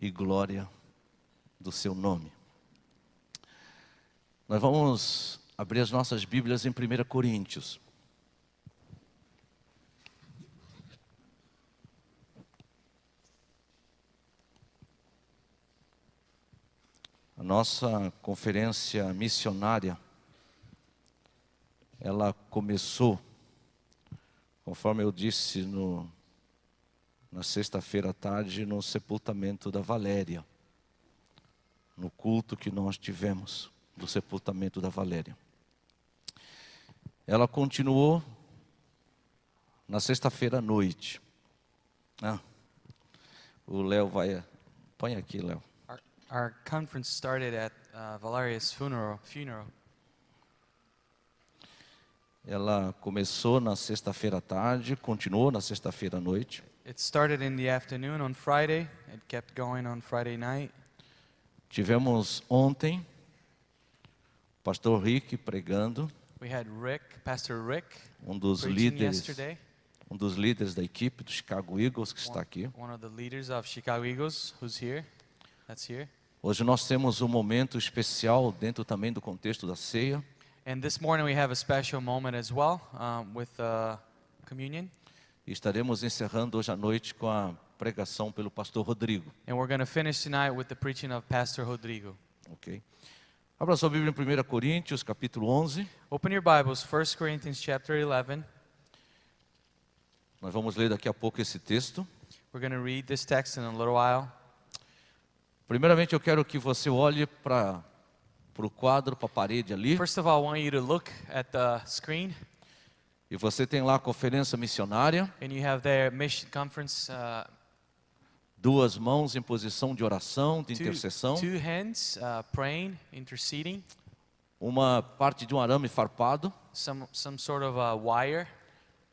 e glória do seu nome. Nós vamos abrir as nossas Bíblias em 1 Coríntios. A nossa conferência missionária, ela começou, conforme eu disse na sexta-feira à tarde, no sepultamento da Valéria, no culto que nós tivemos do sepultamento da Valéria. Ela continuou na sexta-feira à noite. O Léo vai... Põe aqui, Léo. Our conference started at Valeria's funeral. Ela começou na sexta-feira à tarde, continuou na sexta-feira à noite. It started in the afternoon on Friday. It kept going on Friday night. Tivemos ontem o pastor Rick pregando, We had Pastor Rick, um dos preaching yesterday. da equipe do Chicago Eagles que está aqui. One of the leaders of Chicago Eagles, that's here. Hoje nós temos um momento especial dentro também do contexto da ceia. And this morning we have a special moment as well with communion. E estaremos encerrando hoje à noite com a pregação pelo pastor Rodrigo. And we're going to finish tonight with the preaching of Pastor Rodrigo. Ok. Abra sua Bíblia em 1 Coríntios, capítulo 11. Open your Bibles, 1 Corinthians chapter 11. Nós vamos ler daqui a pouco esse texto. We're going to read this text in a little while. Primeiramente eu quero que você olhe para o quadro, para a parede ali. First of all, I want you to look at the screen. E você tem lá a conferência missionária. And you have their mission conference. Duas mãos em posição de oração, de intercessão. Two hands praying, interceding. Uma parte de um arame farpado. Some sort of a wire.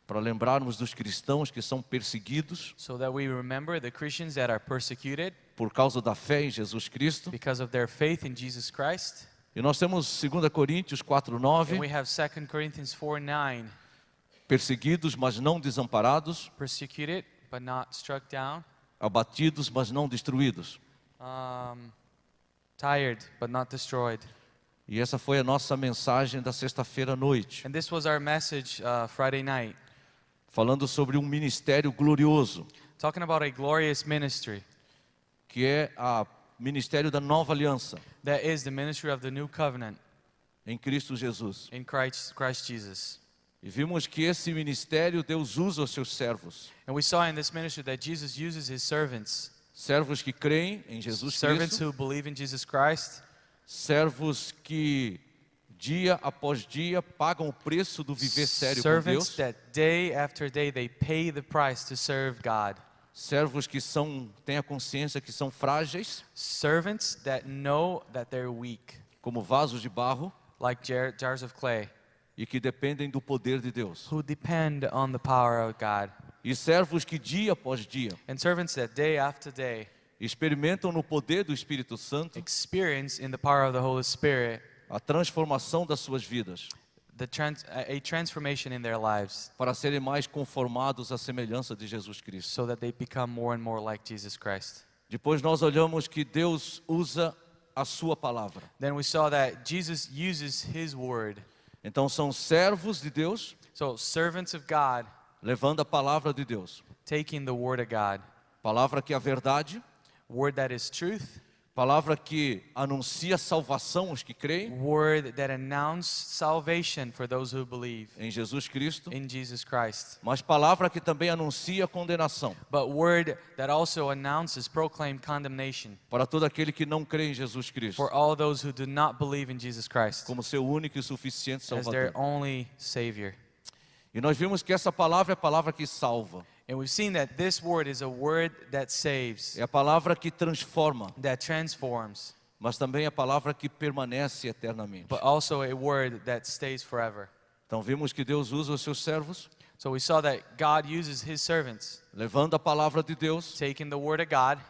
Para lembrarmos dos cristãos que são perseguidos. So that we remember the Christians that are persecuted. Por causa da fé em Jesus Cristo. Because of their faith in Jesus Christ. E nós temos 2 Coríntios 4:9. And we have 2 Corinthians 4:9. Perseguidos, mas não desamparados. Persecuted, but not struck down. Abatidos, mas não destruídos. Tired, but not destroyed. E essa foi a nossa mensagem da sexta-feira à noite. And this was our message Friday night. Falando sobre um ministério glorioso. Talking about a glorious ministry. Que é o ministério da nova aliança. That is the ministry of the new covenant. Em Cristo Jesus. In Christ Jesus. E vimos que esse ministério Deus usa os seus servos. And we saw in this ministry that Jesus uses his servants. Servos que creem em Jesus Servants Cristo. who believe in Jesus Christ. Servos que dia após dia pagam o preço do viver sério com Deus. Servants that day after day they pay the price to serve God. Servos que têm a consciência que são frágeis. Servants that know that they're weak. Como vasos de barro. Like jars of clay. E que dependem do poder de Deus. Who depend on the power of God. E servos que dia após dia. And servants that day after day. Experimentam no poder do Espírito Santo. Experience in the power of the Holy Spirit. A transformação das suas vidas. A transformation in their lives. Para serem mais conformados à semelhança de Jesus Cristo. So that they become more and more like Jesus Christ. Depois nós olhamos que Deus usa a sua palavra. Then we saw that Jesus uses his word. Então são servos de Deus. So servants of God. Levando a palavra de Deus. Taking the word of God. Palavra que é a verdade. Word that is truth. Palavra que anuncia salvação aos que creem. Word that announces salvation for those who believe. Em Jesus Cristo. In Jesus Christ. Mas palavra que também anuncia condenação. But word that also proclaim condemnation. Para todo aquele que não crê em Jesus Cristo. For all those who do not believe in Jesus Christ. Como seu único e suficiente Salvador. As their only Savior. E nós vimos que essa palavra é a palavra que salva. And we've seen that this word is a word that saves. É a palavra que transforma. That transforms. Mas também é a palavra que permanece eternamente. But also a word that stays forever. Então vimos que Deus usa os seus servos. So we saw that God uses his servants. Levando a palavra de Deus. Taking the word of God.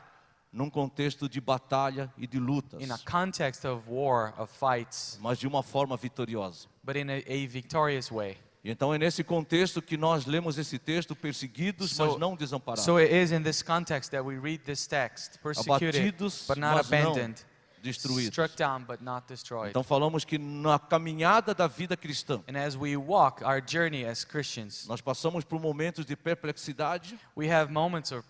Num contexto de batalha e de lutas. In a context of war, of fights. Mas de uma forma vitoriosa. But in a victorious way. E então é nesse contexto que nós lemos esse texto, perseguidos, mas não desamparados. So it is in this context that we read this text, persecuted Abatidos, but not mas não abandoned, destruídos. struck down but not destroyed. Então falamos que na caminhada da vida cristã, And as we walk our journey as Christians, nós passamos por momentos de perplexidade, we have moments of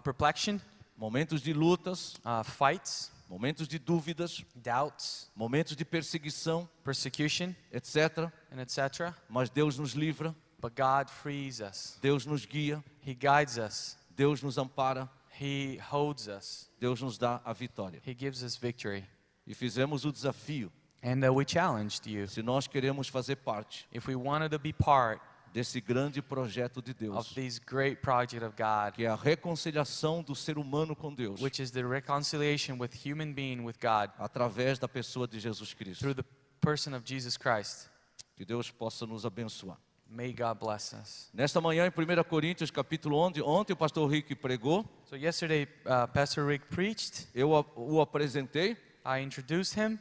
perplexion, momentos de lutas, fights, momentos de dúvidas, doubts, momentos de perseguição, persecution, etc. and etc. Mas Deus nos livra, But God frees us. Deus nos guia, He guides us. Deus nos ampara, He holds us. Deus nos dá a vitória. He gives us victory. E fizemos o desafio, And we challenged you. se nós queremos fazer parte If we wanted to be part desse grande projeto de of Deus, this great project of God, que é a reconciliação do ser humano com Deus, which is the reconciliation with human being with God através da pessoa de Jesus Cristo. through the person of Jesus Christ. Que Deus possa nos abençoar. May God bless us. Nesta manhã, em 1 Coríntios, capítulo 11, ontem o pastor Rick pregou, So yesterday, Pastor Rick preached. eu o apresentei, I introduced him,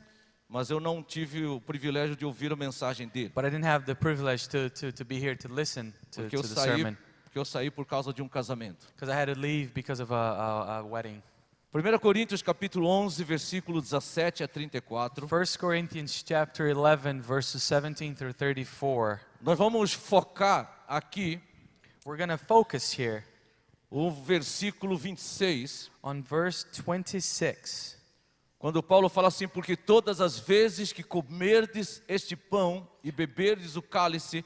mas eu não tive o privilégio de ouvir a mensagem dele. but I didn't have the privilege to be here to listen to Porque eu the saí, sermon por causa de um casamento. because I had to leave because of a wedding. 1 Coríntios, capítulo 11, versículo 17 a 34. 1 Corinthians chapter 11, verses 17 through 34. Nós vamos focar aqui We're going to focus here o versículo 26, on verse 26. quando Paulo fala assim: porque todas as vezes que comerdes este pão e beberdes o cálice,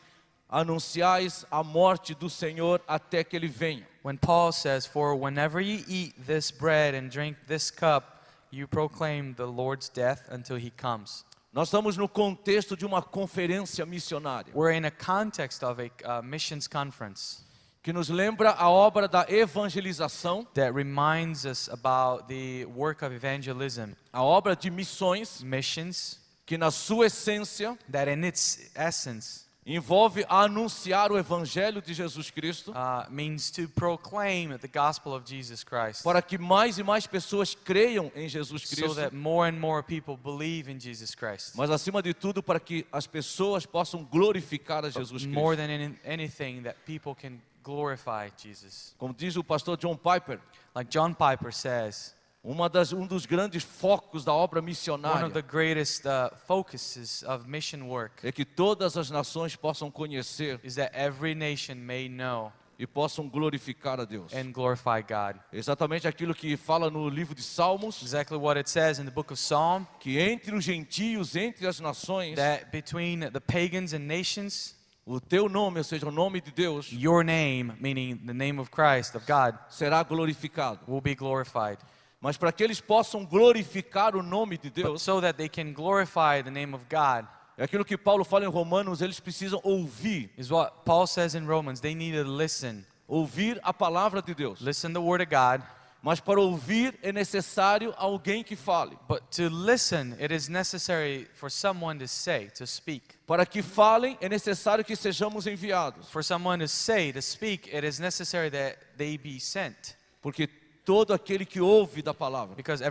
anunciais a morte do Senhor até que ele venha. When Paul says, "For whenever you eat this bread and drink this cup, you proclaim the Lord's death until he comes." Nós estamos no contexto de uma conferência missionária, We're in a context of a missions conference que nos lembra a obra da evangelização, that reminds us about the work of evangelism, a obra de missões, missions, que na sua essência that in its essence envolve anunciar o evangelho de Jesus Cristo, means to proclaim the gospel of Jesus Christ, para que mais e mais pessoas creiam em Jesus so Cristo, that more and more people believe in Jesus Christ. mas acima de tudo para que as pessoas possam glorificar a Jesus More Cristo. than anything, that people can glorify Jesus. Como diz o pastor John Piper, Like John Piper says, um dos grandes focos da obra one of the missionária greatest focuses of mission work é que todas as nações possam conhecer is that every nation may know e possam glorificar a Deus. and glorify God. Exatamente aquilo que fala no livro de Salmos, Exactly what it says in the book of Psalm, que entre os gentios, entre as nações, that between the pagans and nations, o teu nome, ou seja, o nome de Deus, your name, meaning the name of Christ, of God, será glorificado. will be glorified. Mas para que eles possam glorificar o nome de But Deus, so that they can glorify the name of God, é aquilo que Paulo fala em Romanos, eles precisam ouvir, is what Paul says in Romans. They need to listen. ouvir a palavra de Deus. Listen the word of God. Mas para ouvir é necessário alguém que fale. But to listen, it is necessary for someone to say, to speak. Para que falem é necessário que sejamos enviados. For someone to say, to speak, it is necessary that they be sent. Porque todo aquele que ouve da palavra Because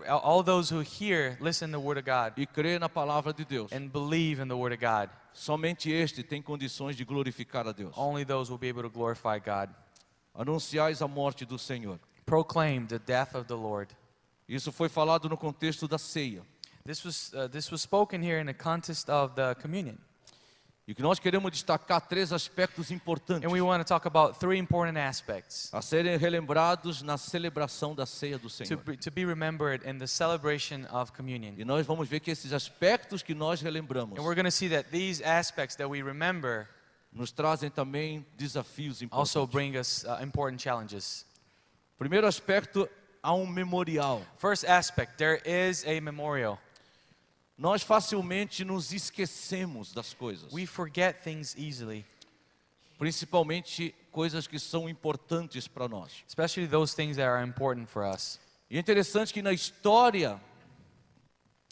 all those who hear, listen to the word of God e crê na palavra de Deus, and believe in the word of God. somente este tem condições de glorificar a Deus. Only those will be able to glorify God. Anunciais a morte do Senhor. Proclaim the death of the Lord. Isso foi falado no contexto da ceia. This was spoken here in the context of the communion. E que nós queremos destacar três aspectos importantes And we want to talk about three important aspects a serem relembrados na celebração da ceia do to Senhor. be, to be remembered in the celebration of communion. E nós vamos ver que esses aspectos que nós relembramos And we're going to see that these aspects that we remember nos trazem também desafios also importantes. bring us important challenges. Primeiro aspecto, há um memorial. First aspect, there is a memorial. Nós facilmente nos esquecemos das coisas, We forget things easily, principalmente coisas que são importantes para nós. especially those things that are important for us. E é interessante que na história,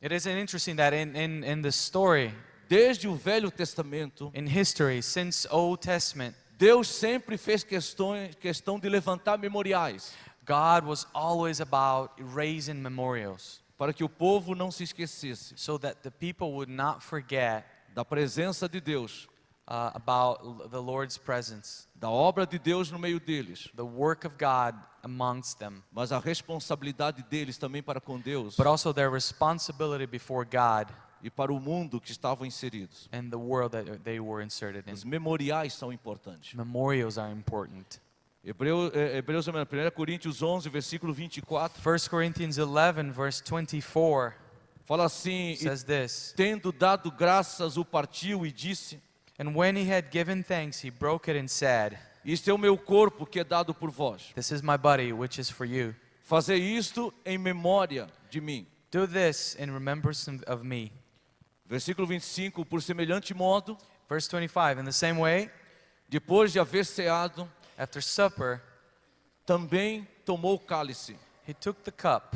It is interesting that in the story, desde o Velho Testamento, in history, since Old Testament, Deus sempre fez questão de levantar memoriais, God was always about raising memorials para que o povo não se esquecesse so that the people would not forget da presença de Deus, about the Lord's presence, da obra de Deus no meio deles, the work of God amongst them, mas a responsabilidade deles também para com Deus but also their responsibility before God e para o mundo que estavam inseridos. and the world that they were inserted in. Os memoriais são importantes. Memorials are important. Hebreus, 1 Coríntios 11, versículo 24, 1 Corinthians 11, verse 24 fala assim: e says this, tendo dado graças, o partiu e disse: and when he had given thanks, he broke it and said, isto é o meu corpo que é dado por vós. this is my body, which is for you. Fazei isto em memória de mim. Do this in remembrance of me. Versículo 25, por semelhante modo, Verse 25, in the same way, depois de haver ceado, after supper, também tomou o cálice, he took the cup,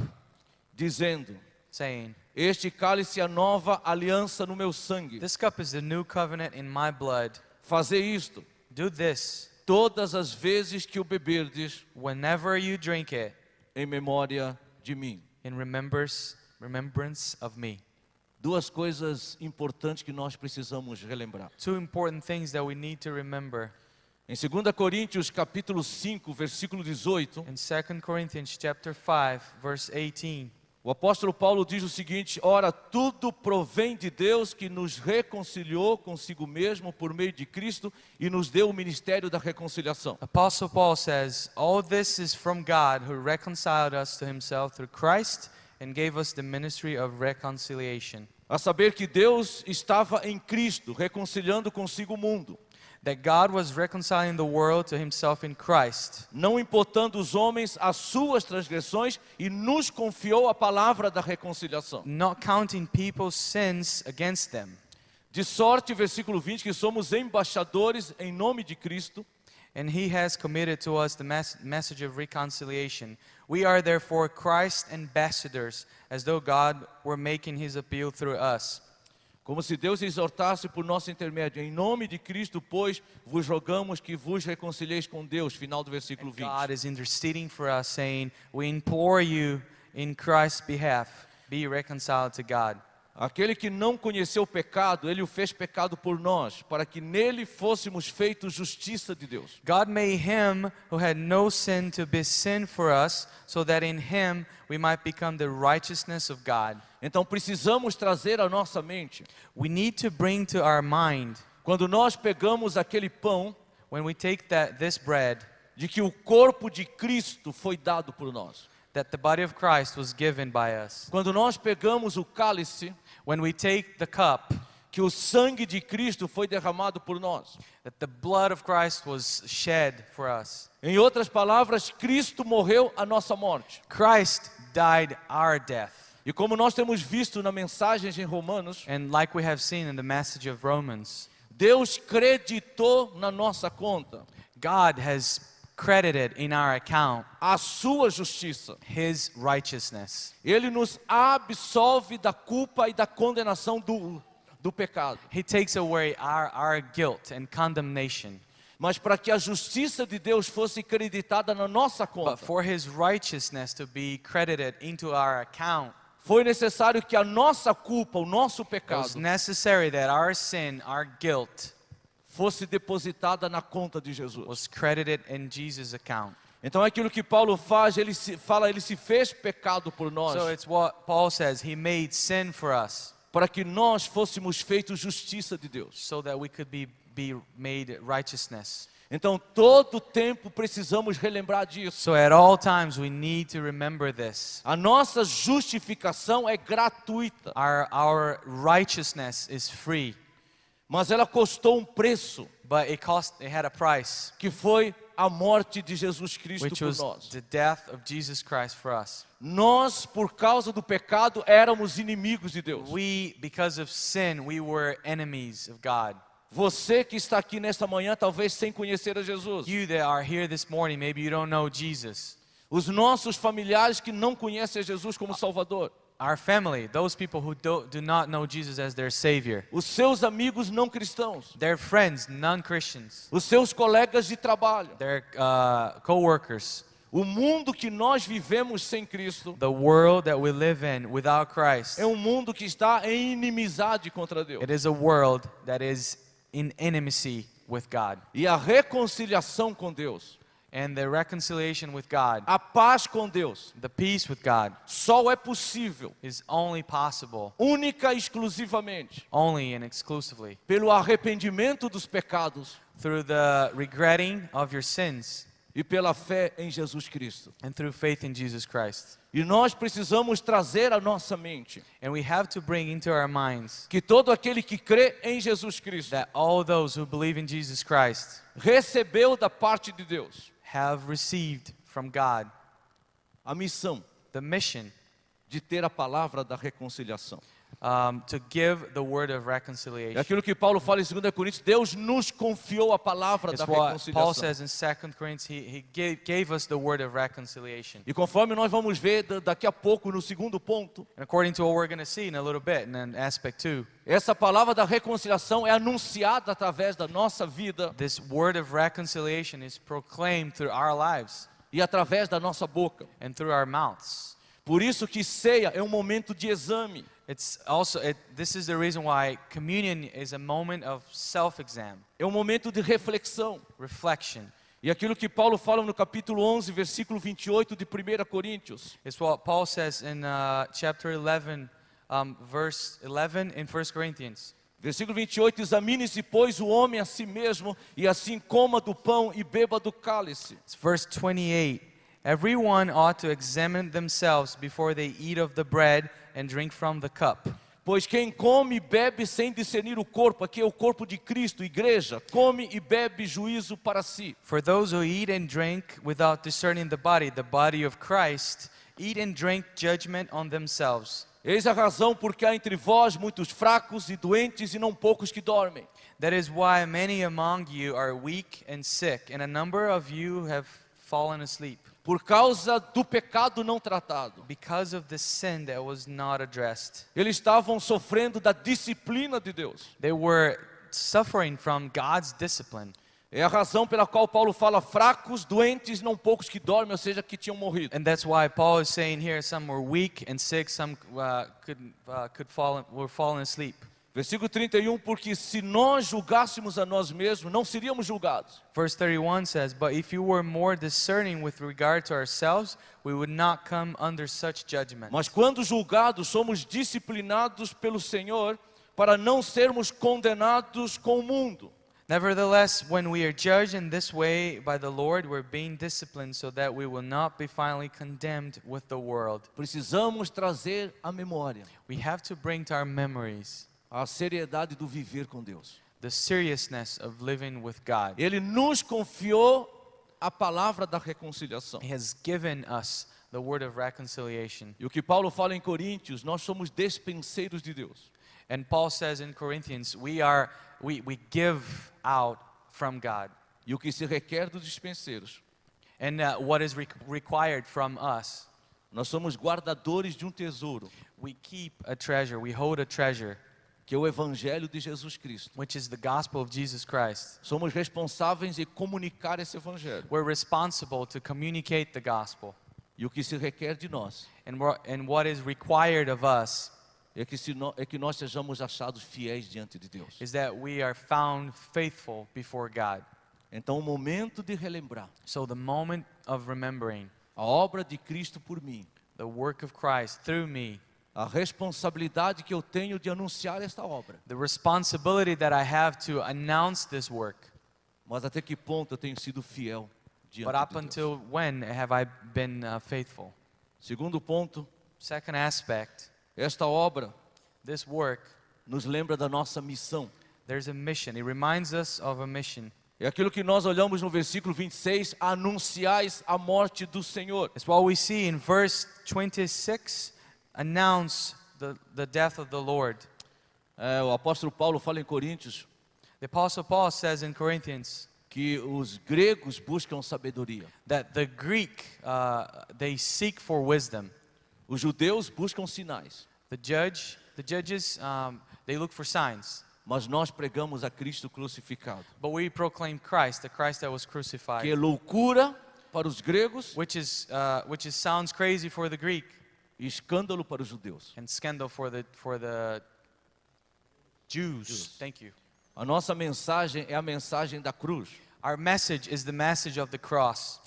dizendo: saying, este cálice é a nova aliança no meu sangue. this cup is the new covenant in my blood. Fazei isto Do this todas as vezes que o beberdes, whenever you drink it em memória de mim. in remembrance of me. Duas coisas importantes que nós precisamos relembrar. Two important things that we need to remember. Em 2 Coríntios capítulo 5, versículo 18, In 2 Corinthians chapter 5, verse 18, o apóstolo Paulo diz o seguinte: ora, tudo provém de Deus que nos reconciliou consigo mesmo por meio de Cristo e nos deu o ministério da reconciliação. Apostle Paul says, all this is from God who reconciled us to himself through Christ and gave us the ministry of reconciliation. A saber que Deus estava em Cristo, reconciliando consigo o mundo, That God was reconciling the world to himself in Christ, não imputando os homens as suas transgressões, e nos confiou a palavra da reconciliação. not counting people's sins against them. De sorte, versículo 20, que somos embaixadores em nome de Cristo, And he has committed to us the message of reconciliation. We are therefore Christ's ambassadors, as though God were making his appeal through us. como se Deus exortasse por nosso intermédio. Em nome de Cristo, pois, vos rogamos que vos reconcilieis com Deus. Final do versículo 20. God is interceding for us, saying, we implore you in Christ's behalf, be reconciled to God. Aquele que não conheceu o pecado, Ele o fez pecado por nós, para que nele fôssemos feitos justiça de Deus. God made him who had no sin to be sin for us, so that in him we might become the righteousness of God. Então precisamos trazer à nossa mente, We need to bring to our mind, quando nós pegamos aquele pão, when we take this bread, de que o corpo de Cristo foi dado por nós. that the body of Christ was given by us. Quando nós pegamos o cálice, When we take the cup, que o sangue de Cristo foi derramado por nós. that the blood of Christ was shed for us. Em outras palavras, Cristo morreu a nossa morte. Christ died our death. E como nós temos visto na mensagem em Romanos, And like we have seen in the message of Romans, Deus creditou na nossa conta God has credited in our account a sua justiça. his righteousness. Ele nos absolve da culpa e da condenação do pecado. He takes away our guilt and condemnation. Mas para que a justiça de Deus fosse creditada na nossa But conta, for his righteousness to be credited into our account, foi necessário que a nossa culpa, o nosso it pecado, was necessary that our sin, our guilt, fosse depositada na conta de Jesus. was credited in Jesus' account. Então é aquilo que Paulo faz, ele se fez pecado por nós, So it's what Paul says, he made sin for us para que nós fôssemos feitos justiça de Deus. so that we could be made righteousness. Então todo tempo precisamos relembrar disso. So at all times we need to remember this. A nossa justificação é gratuita, Our righteousness is free, mas ela custou um preço, but it had a price, que foi a morte de Jesus Cristo which por was nós. the death of Jesus Christ for us. Nós, por causa do pecado, éramos inimigos de Deus. We, because of sin, we were enemies of God. Você que está aqui nesta manhã, talvez sem conhecer a Jesus. You that are here this morning, maybe you don't know Jesus. Os nossos familiares que não conhecem a Jesus como Salvador. Our family, those people who do not know Jesus as their Savior. Os seus amigos não cristãos. Their friends, non-Christians. Os seus colegas de trabalho. Their co-workers. O mundo que nós vivemos sem Cristo The world that we live in without Christ, é um mundo que está em inimizade contra Deus. it is a world that is in intimacy with God. E a reconciliação com Deus, And the reconciliation with God, a paz com Deus, the peace with God, só é possível, is only possible, única e exclusivamente, only and exclusively, pelo arrependimento dos pecados through the regretting of your sins e pela fé em Jesus Cristo. and through faith in Jesus Christ. E nós precisamos trazer à nossa mente And we have to bring into our minds que todo aquele que crê em Jesus Cristo that all those who believe in Jesus Christ recebeu da parte de Deus have received from God a missão the mission de ter a palavra da reconciliação. to give the word of É reconciliation. aquilo que Paulo fala em 2 Coríntios, Deus nos confiou a palavra It's da what Paul reconciliação. says in 2 Corinthians. He gave us the word of reconciliation. E conforme nós vamos ver daqui a pouco no segundo ponto, And according to what we're going to see in a little bit, in an aspect 2, essa palavra da reconciliação é anunciada através da nossa vida this word of reconciliation is proclaimed through our lives e através da nossa boca. and through our mouths. Por isso que ceia é um momento de exame. It's also, this is the reason why communion is a moment of self-exam, É um momento de reflexão. reflection. E aquilo que Paulo fala no capítulo 11, versículo 28 de 1 Coríntios. It's what Paul says in chapter 11, verse 11 in 1 Corinthians. Versículo 28, examine-se, pois, o homem a si mesmo, e assim coma do pão e beba do cálice. It's verse 28. Everyone ought to examine themselves before they eat of the bread and drink from the cup. Pois quem come e bebe sem discernir o corpo, aqui é o corpo de Cristo, igreja, come e bebe juízo para si. For those who eat and drink without discerning the body of Christ, eat and drink judgment on themselves. Eis a razão porque há entre vós muitos fracos e doentes e não poucos que dormem. That is why many among you are weak and sick, and a number of you have fallen asleep, Por causa do pecado não tratado. because of the sin that was not addressed. Eles estavam sofrendo da disciplina de Deus. They were suffering from God's discipline. É a razão pela qual Paulo fala fracos, doentes, não poucos que dormem, ou seja, que tinham morrido. And that's why Paul is saying here, some were weak and sick, some were falling asleep. Versículo 31, porque se nós julgássemos a nós mesmos, não seríamos julgados. Verse 31 says, but if you were more discerning with regard to ourselves, we would not come under such judgment. Mas quando julgados, somos disciplinados pelo Senhor para não sermos condenados com o mundo. Nevertheless, when we are judged in this way by the Lord, we're being disciplined so that we will not be finally condemned with the world. Precisamos trazer à memória We have to bring to our memories a seriedade do viver com Deus. the seriousness of living with God. Ele nos confiou a palavra da reconciliação. He has given us the word of reconciliation. E o que Paulo fala em Coríntios, nós somos despenseiros de Deus. And Paul says in Corinthians, we give out from God. E o que se requer dos dispenseiros, And what is required from us, nós somos guardadores de um tesouro, we keep a treasure, we hold a treasure, que é o Evangelho de Jesus Cristo. which is the gospel of Jesus Christ. Somos responsáveis em comunicar esse Evangelho. We're responsible to communicate the gospel. E o que se requer de nós And what is required of us é que nós sejamos achados fiéis diante de Deus. is that we are found faithful before God. Então, o momento de relembrar So the moment of remembering a obra de Cristo por mim, the work of Christ through me, a responsabilidade que eu tenho de anunciar esta obra, the responsibility that I have to announce this work. mas até que ponto eu tenho sido fiel diante But up de Deus. until when have I been faithful? Segundo ponto, Second aspect, esta obra this work, nos lembra da nossa missão. there's a mission. It reminds us of a mission. É aquilo que nós olhamos no versículo 26, anunciais a morte do Senhor. It's what we see in verse 26, announce the death of the Lord. O apóstolo Paulo fala em Coríntios The Apostle Paul says in Corinthians que os gregos buscam sabedoria. that the Greek, they seek for wisdom. Os judeus buscam sinais. The judges, they look for signs. Mas nós pregamos a Cristo crucificado, But we proclaim Christ, the Christ that was que crucified, é loucura para os gregos which sounds crazy for the Greek, e escândalo para os judeus. and scandal for the Jews. Thank you. A nossa mensagem é a mensagem da cruz. Our message is the message of the cross.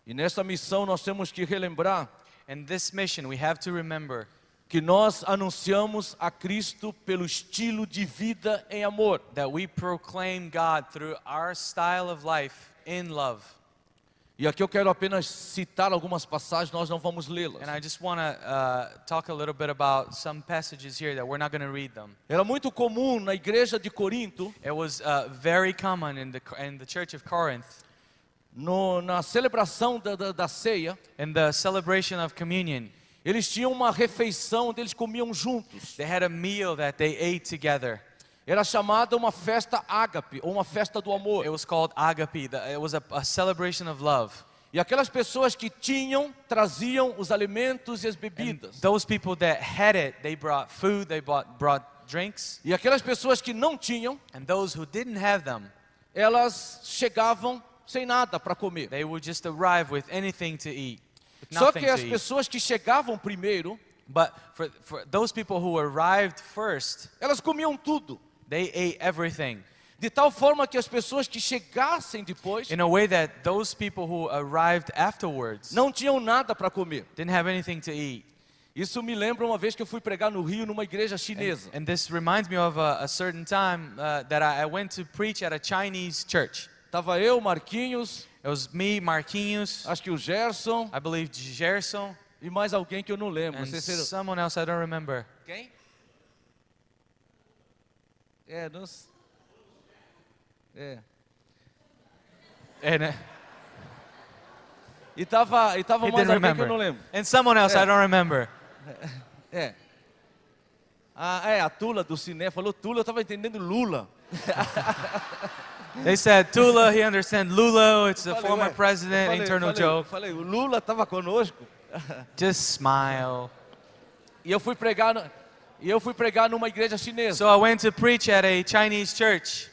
E nessa missão nós temos que relembrar In this mission, we have to remember que nós anunciamos a Cristo pelo estilo de vida em amor. that we proclaim God through our style of life in love. E aqui eu quero apenas citar algumas passagens, nós não vamos lê-las. And I just want to talk a little bit about some passages here that we're not going to read them. Era muito comum na igreja de Corinto, It was very common in the church of Corinth, na celebração da ceia, in the celebration of communion. eles tinham uma refeição onde eles comiam juntos. They had a meal that they ate together. Era chamada uma festa ágape, ou uma festa do amor. It was called agape. It was a celebration of love. E aquelas pessoas que tinham, traziam os alimentos e as And bebidas. those people that had it, they brought food, they brought drinks. E aquelas pessoas que não tinham, And those who didn't have them, elas chegavam sem nada para comer. they would just arrive with anything to eat. With Só nothing que as to eat. pessoas que chegavam primeiro, But for those people who arrived first, elas comiam tudo. they ate everything. De tal forma que as pessoas que chegassem depois In a way that those people who arrived afterwards não tinham nada para comer. didn't have anything to eat. Isso me lembra uma vez que eu fui pregar no Rio numa igreja And, chinesa. and this reminds me of a certain time that I went to preach at a Chinese church. Tava eu, Marquinhos, It was me, Marquinhos, acho que o Gerson I believe Gerson, e mais alguém que eu não lembro. and Não sei se era... someone else I don't remember. Quem? É, não... É. And, E tava he mais didn't alguém que eu remember. não lembro. And someone else I don't remember. É. A Tula do Ciné falou Tula, eu tava entendendo Lula. They said, Tula, he understands Lula, it's the Falei, former ué, president, internal joke. Falei, o Lula estava conosco. Just smile. E eu fui pregar numa igreja chinesa. So I went to preach at a Chinese church,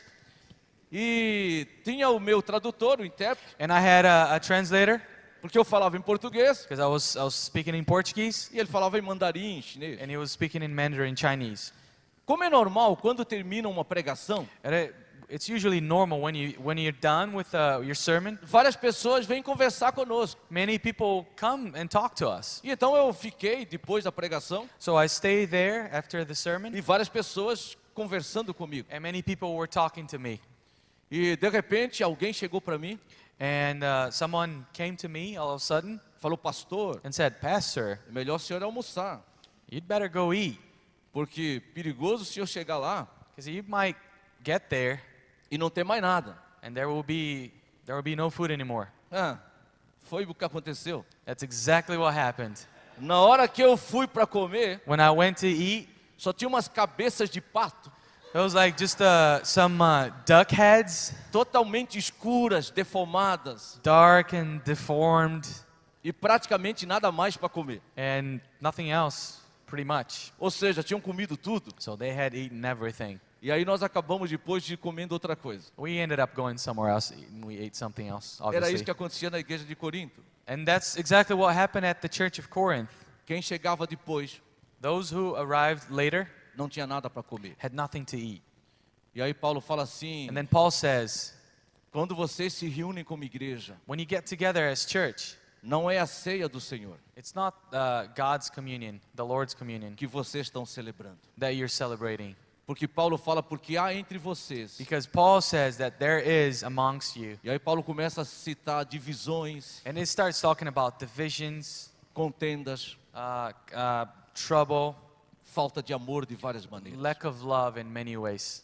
E tinha o meu tradutor, o intérprete, and I had a translator, porque eu falava em português because I was speaking in Portuguese, e ele falava em mandarim, chinês. and he was speaking in Mandarin Chinese. Como é normal, quando termina uma pregação, And it's usually normal when you're done with your sermon, várias pessoas vêm conversar conosco. many people come and talk to us. E então eu fiquei depois da pregação So I stayed there after the sermon, e várias pessoas conversando comigo. and many people were talking to me. E de repente alguém chegou para mim, And someone came to me all of a sudden falou: "Pastor, and said, Pastor, é melhor o senhor almoçar, you'd better go eat, porque perigoso se eu chegar lá because you might get there e não ter mais nada." and there will be no food anymore. Ah, foi o que aconteceu. That's exactly what happened. Na hora que eu fui para comer, When I went to eat, só tinha umas cabeças de pato, it was like just some duck heads, totalmente escuras, deformadas, dark and deformed, e praticamente nada mais para comer. and nothing else, pretty much. Ou seja, tinham comido tudo. So they had eaten everything. E aí nós acabamos depois de comendo outra coisa. We ended up going somewhere else, and we ate something else, Era isso obviously. que acontecia na igreja de Corinto. And that's exactly what happened at the church of Corinth. Quem chegava depois Those who arrived later não tinha nada para comer. had nothing to eat. E aí Paulo fala assim: And then Paul says, quando vocês se reúnem como igreja, when you get together as church, não é a ceia do Senhor it's not God's communion, the Lord's communion, que vocês estão celebrando. that you're celebrating. Porque Paulo fala, porque há entre vocês. Because Paul says that there is amongst you. E aí Paulo começa a citar divisões, And it starts talking about divisions, contendas, trouble, falta de amor de várias maneiras. lack of love in many ways.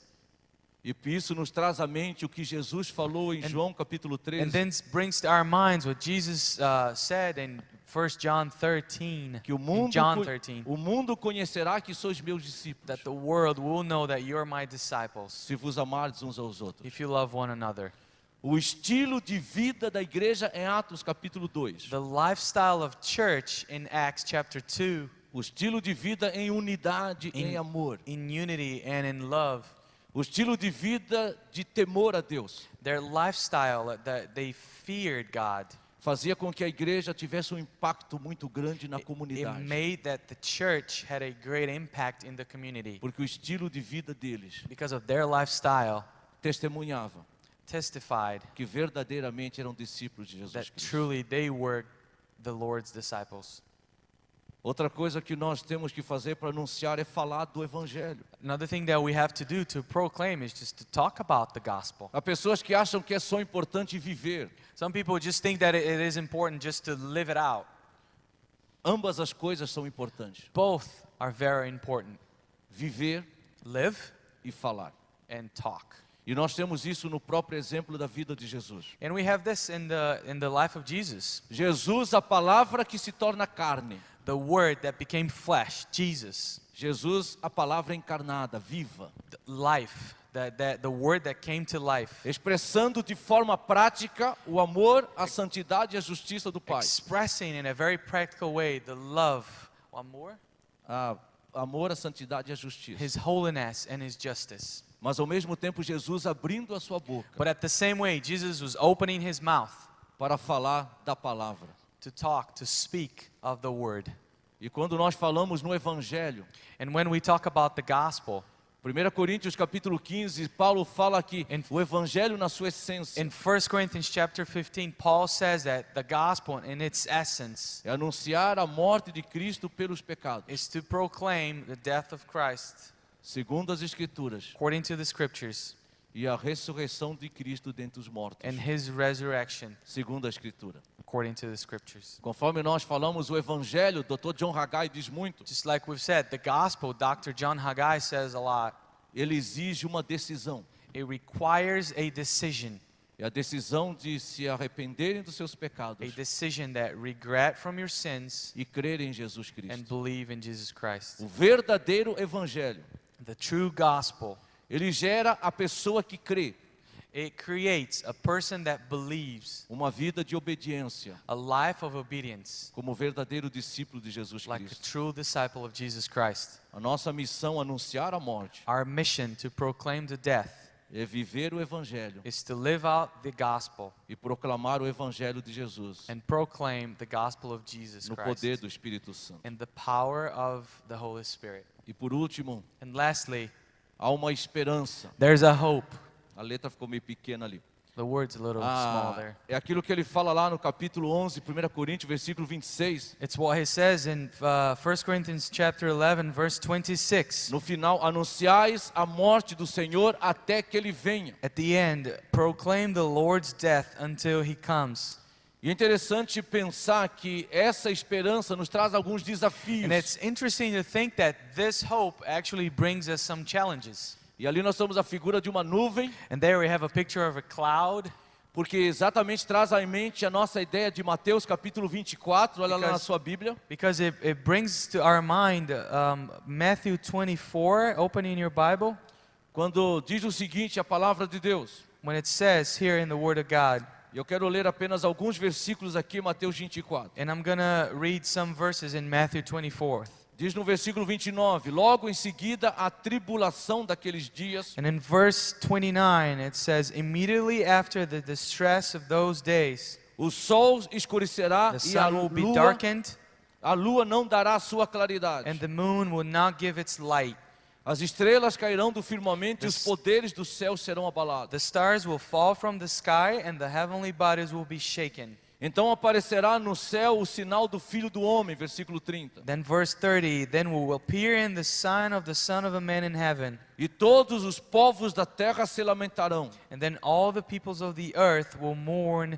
E isso nos traz à mente o que Jesus falou em João capítulo And 13, then brings to our minds what Jesus said in 1 John 13, que o in John 13, mundo conhecerá que sois meus discípulos, that the world will know that you're my disciples se vos amardes uns aos outros. if you love one another. O estilo de vida da igreja em Atos capítulo 2. The lifestyle of church in Acts chapter 2, O estilo de vida em unidade, em amor. in unity and in love, O estilo de vida de temor a Deus. their lifestyle that they feared God. fazia com que a igreja tivesse um impacto muito grande na It comunidade. made that the church had a great impact in the community Porque o estilo de vida deles because of their lifestyle testemunhava testified que verdadeiramente eram discípulos de Jesus that Cristo. truly they were the Lord's disciples. Outra coisa que nós temos que fazer para anunciar é falar do evangelho. Another thing that we have to do to proclaim is just to talk about the gospel. Há pessoas que acham que é só importante viver. Some people just think that it is important just to live it out. Ambas as coisas são importantes. Both are very important. Viver Live e falar. and talk. E nós temos isso no próprio exemplo da vida de Jesus. And we have this in the life of Jesus. Jesus, a palavra que se torna carne. The word that became flesh, Jesus. Jesus, a palavra encarnada, viva. The life, the word that came to life. Expressando de forma prática o amor, a santidade e a justiça do Pai. Expressing in a very practical way the love, amor, Amor, a santidade e a justiça. His holiness and His justice. Mas ao mesmo tempo Jesus abrindo a sua boca But at the same way, Jesus was opening His mouth para falar da palavra. to talk, to speak of the word. E quando nós falamos no evangelho, And when we talk about the gospel, 1 Coríntios capítulo 15, Paulo fala que In- o evangelho na sua essência in 1 Corinthians chapter 15, Paul says that the gospel in its essence é anunciar a morte de Cristo pelos pecados, is to proclaim the death of Christ segundo as escrituras, according to the scriptures e a ressurreição de Cristo dentre os mortos, and His resurrection segundo a escritura. according to the scriptures. Conforme nós falamos o evangelho, o Dr. John Haggai diz muito, Just like we've said, the gospel, Dr. John Haggai says a lot, ele exige uma decisão. it requires a decision. É a decisão de se arrependerem dos seus A pecados decision that regret from your sins e crerem em Jesus and Cristo. believe in Jesus Christ. O verdadeiro evangelho, The true gospel, ele gera a pessoa que crê it creates a person that believes uma vida de obediência, a life of obedience como verdadeiro discípulo de Jesus like a Cristo. true disciple of Jesus Christ. A nossa missão anunciar a morte Our mission to proclaim the death é viver o evangelho is to live out the gospel e proclamar o evangelho de Jesus and proclaim the gospel of Jesus no poder Christ do Espírito Santo. and the power of the Holy Spirit. E por último, And lastly, há uma esperança. there's a hope. A letra ficou meio pequena ali. The word's a little small there. É aquilo que ele fala lá no capítulo 11, 1 Coríntios, versículo 26. It's what he says in 1 Corinthians chapter 11, verse 26. No final, anunciais a morte do Senhor até que ele venha. At the end, proclaim the Lord's death until He comes. E é interessante pensar que essa esperança nos traz alguns desafios. And it's interesting to think that this hope actually brings us some challenges. E ali nós temos a figura de uma nuvem, And there we have a picture of a cloud, porque exatamente traz à mente a nossa ideia de Mateus capítulo 24, olha lá na Because- sua Bíblia. because it brings to our mind Matthew 24, open in your Bible, Quando diz o seguinte, a palavra de Deus. when it says here in the Word of God, E eu quero ler apenas alguns versículos aqui, Mateus 24. and I'm going to read some verses in Matthew 24. Diz no versículo 29, logo em seguida a tribulação daqueles dias, And in verse 29, it says, immediately after the distress of those days, o sol escurecerá the e sun will be darkened, a lua não dará sua claridade. and the moon will not give its light. As estrelas cairão do firmamento e os This- poderes do céu serão abalados. The stars will fall from the sky, and the heavenly bodies will be shaken. Então aparecerá no céu o sinal do Filho do Homem, versículo 30. Then verse 30, then will appear in the sign of the Son of a Man in heaven, E todos os povos da terra se lamentarão, and then all the peoples of the earth will mourn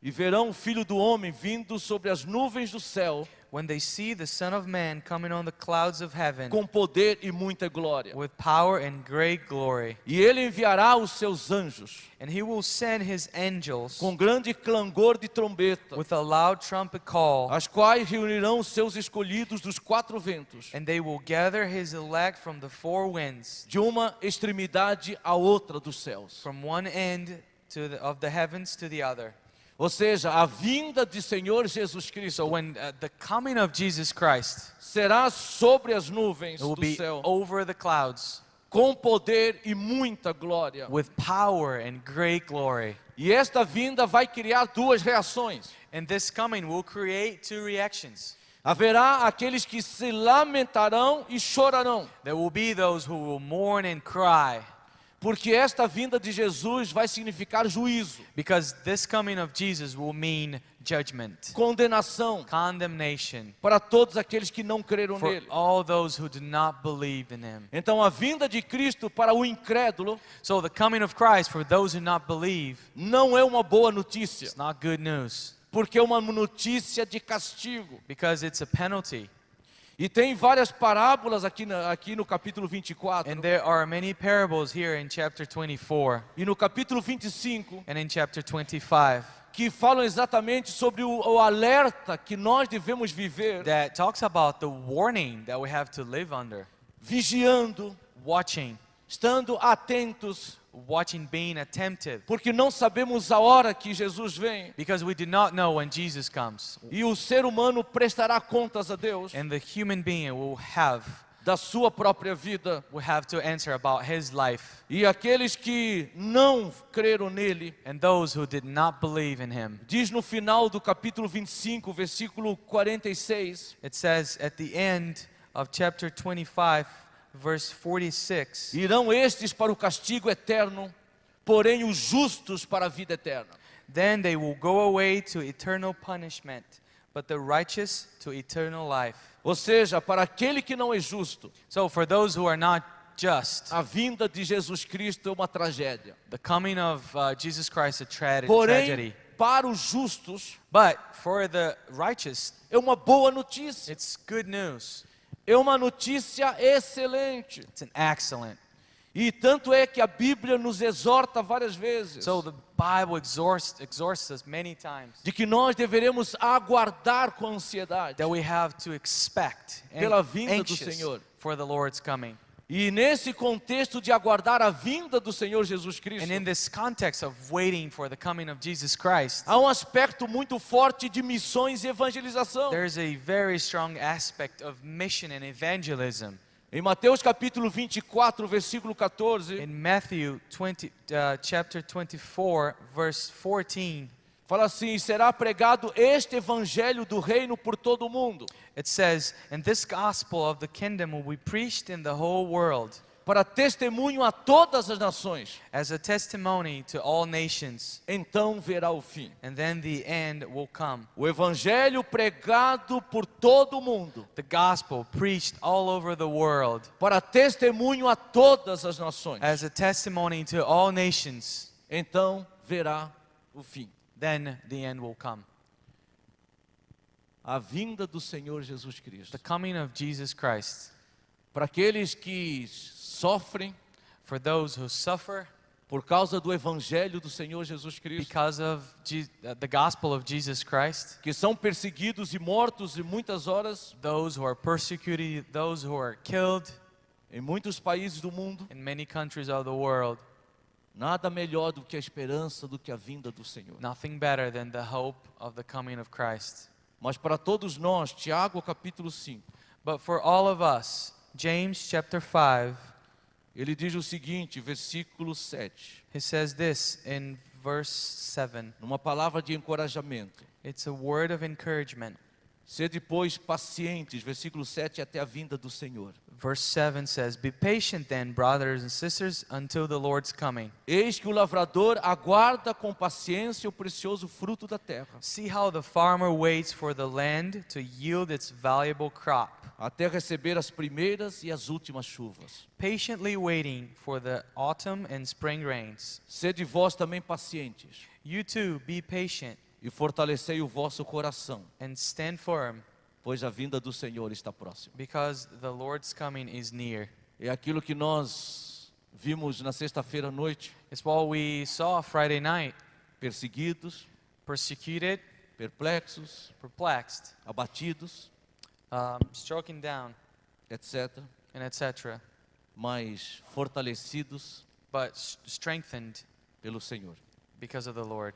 e verão o Filho do Homem vindo sobre as nuvens do céu, when they see the Son of Man coming on the clouds of heaven com poder e muita glória. with power and great glory. E ele enviará os seus anjos, And He will send His angels com grande clangor de trombeta, with a loud trumpet call, as quais reunirão os seus escolhidos dos quatro ventos, and they will gather His elect from the four winds, de uma extremidade à outra dos céus. from one end of the heavens to the other. Ou seja, a vinda de Senhor Jesus Cristo So when the coming of Jesus Christ, será sobre as nuvens it will do be céu, over the clouds, com poder e muita glória. with power and great glory. E esta vinda vai criar duas reações. And this coming will create two reactions. Haverá aqueles que se lamentarão e chorarão, There will be those who will mourn and cry, porque esta vinda de Jesus vai significar juízo, because this coming of Jesus will mean judgment, condenação condemnation para todos aqueles que não creram for nele. all those who do not believe in him. Então a vinda de Cristo para o incrédulo So the coming of Christ for those who not believe, não é uma boa notícia, it's not good news, porque é uma notícia de castigo. because it's a penalty. E tem várias parábolas aqui no capítulo 24 And there are many parables here in chapter 24 e no capítulo 25 and in chapter 25 que falam exatamente sobre o alerta que nós devemos viver, that talks about the warning that we have to live under, vigiando, watching, estando atentos, being attentive, porque não sabemos a hora que Jesus vem. because we do not know when Jesus comes. E o ser humano prestará contas a Deus And the human being will have da sua própria vida. to answer about his life. E aqueles que não creram nele, And those who did not believe in him. diz no final do capítulo 25, versículo 46, It says at the end of chapter 25, verse 46, irão estes para o castigo eterno, porém os justos para a vida eterna. then they will go away to eternal punishment, but the righteous to eternal life. Ou seja, para aquele que não é justo, So for those who are not just, a vinda de Jesus Cristo é uma tragédia. the coming of Jesus Christ is a tragedy. Porém, para os justos, But for the righteous, é uma boa notícia. it's good news. É uma notícia excelente. It's an excellent. E tanto é que a Bíblia nos exorta várias vezes So the Bible exhorts us many times de que nós deveremos aguardar com ansiedade. that we have to expect and Pela vinda do anxious Senhor. for the Lord's coming. E nesse contexto de aguardar a vinda do Senhor Jesus Cristo, And in this context of waiting for the coming of Jesus Christ, há um aspecto muito forte de missões e evangelização. there's a very strong aspect of mission and evangelism. Em Mateus capítulo 24, versículo 14, In Matthew chapter 24, verse 14, fala assim: "E será pregado este evangelho do reino por todo o mundo, it says, "And this gospel of the kingdom will be preached in the whole world para testemunho a todas as nações. as a testimony to all nations, Então verá o fim." and then the end will come." O evangelho pregado por todo o mundo, The gospel preached all over the world para testemunho a todas as nações. as a testimony to all nations, Então verá o fim. then the end will come. A vinda do Senhor Jesus Cristo. The coming of Jesus Christ, Para aqueles que sofrem for those who suffer por causa do evangelho do Senhor Jesus Cristo, because of the gospel of Jesus Christ, que são perseguidos e mortos em muitas horas those who are persecuted, those who are killed em muitos países do mundo, in many countries of the world, nada melhor do que a esperança do que a vinda do Senhor. nothing better than the hope of the coming of Christ. Mas para todos nós, Tiago capítulo 5, But for all of us, James chapter 5, ele diz o seguinte, versículo 7, he says this in verse 7. numa palavra de encorajamento: It's a word of encouragement. "Sede, pois, pacientes", versículo 7, até a vinda do Senhor. Verse 7 says, "Be patient then, brothers and sisters, until the Lord's coming. Eis que o lavrador aguarda com paciência o precioso fruto da terra, See how the farmer waits for the land to yield its valuable crop, até receber as primeiras e as últimas chuvas. patiently waiting for the autumn and spring rains. Sede vós também pacientes, You too be patient e fortalecei o vosso coração, and stand firm, pois a vinda do Senhor está próxima." because the Lord's coming is near." É aquilo que nós vimos na sexta-feira à noite: It's what we saw Friday night. perseguidos, Persecuted, perplexos, perplexed, abatidos, stricken down, etc., and etc., mas fortalecidos but strengthened pelo Senhor. because of the Lord.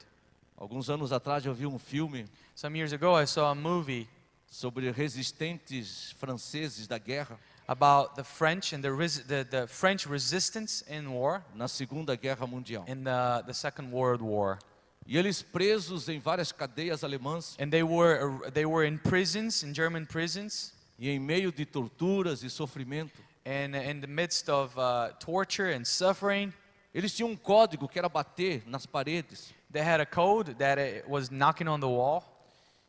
Alguns anos atrás eu vi um filme Some years ago I saw a movie sobre resistentes franceses da guerra about the French and the French resistance in war, na Segunda Guerra Mundial. in the Second World War. E eles presos em várias cadeias alemãs And they were in prisons, in German prisons, e em meio de torturas e sofrimento. and in the midst of torture and suffering. Eles tinham um código que era bater nas paredes. They had a code that it was knocking on the wall.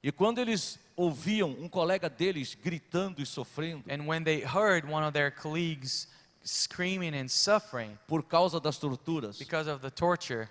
E quando eles ouviam um colega deles gritando e sofrendo And when they heard one of their colleagues screaming and suffering por causa das torturas, because of the torture,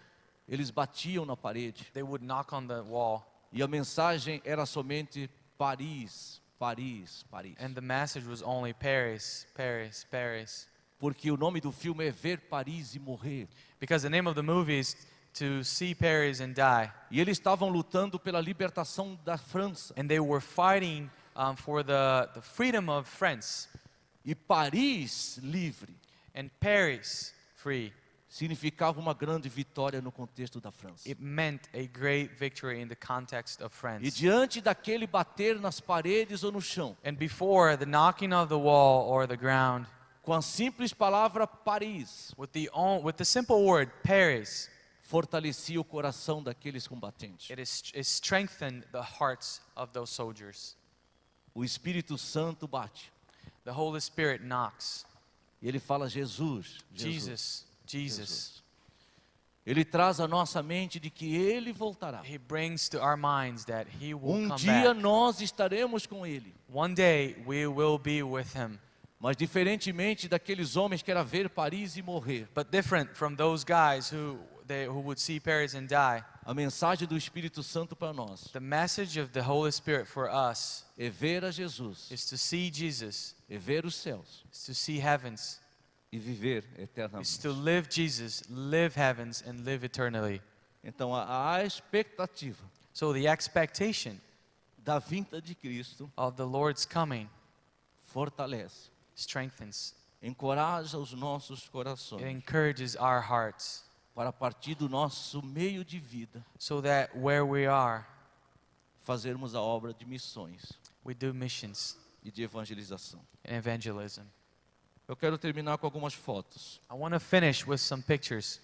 eles batiam na parede. they would knock on the wall. E a mensagem era somente Paris, Paris, Paris. And the message was only Paris, Paris, Paris. Porque o nome do filme é Ver Paris e Morrer. Because the name of the movie is To See Paris and Die. E eles estavam lutando pela libertação da França. And they were fighting for the freedom of France. E Paris livre And Paris free. significava uma grande vitória no contexto da França. It meant a great victory in the context of E France. diante daquele bater nas paredes ou no chão, And before the knocking of the wall or the ground, com a simples palavra Paris, with the simple word Paris, fortalecia o coração daqueles combatentes. it strengthened the hearts of those soldiers. O Espírito Santo bate. The Holy Spirit knocks. E ele fala Jesus, Jesus, Jesus, Jesus. Ele traz à nossa mente de que ele voltará. He brings to our minds that He will come Dia back. nós estaremos com ele. One day we will be with Him. Mas diferentemente daqueles homens que era ver Paris e morrer, But different from those guys who would see Paris and die, a mensagem do Espírito Santo para nós the message of the Holy Spirit for us é ver a Jesus, is to see Jesus, é ver os céus is to see heavens, e viver is eternamente. to live Jesus, live heavens, and live eternally. Então a expectativa So the expectation da vinda de Cristo of the Lord's coming fortalece, strengthens. encoraja os nossos It corações encourages our hearts para a partir do nosso meio de vida so that where we are, fazermos a obra de missões we do missions e de evangelização. and evangelism. Eu quero terminar com algumas fotos I want to finish with some pictures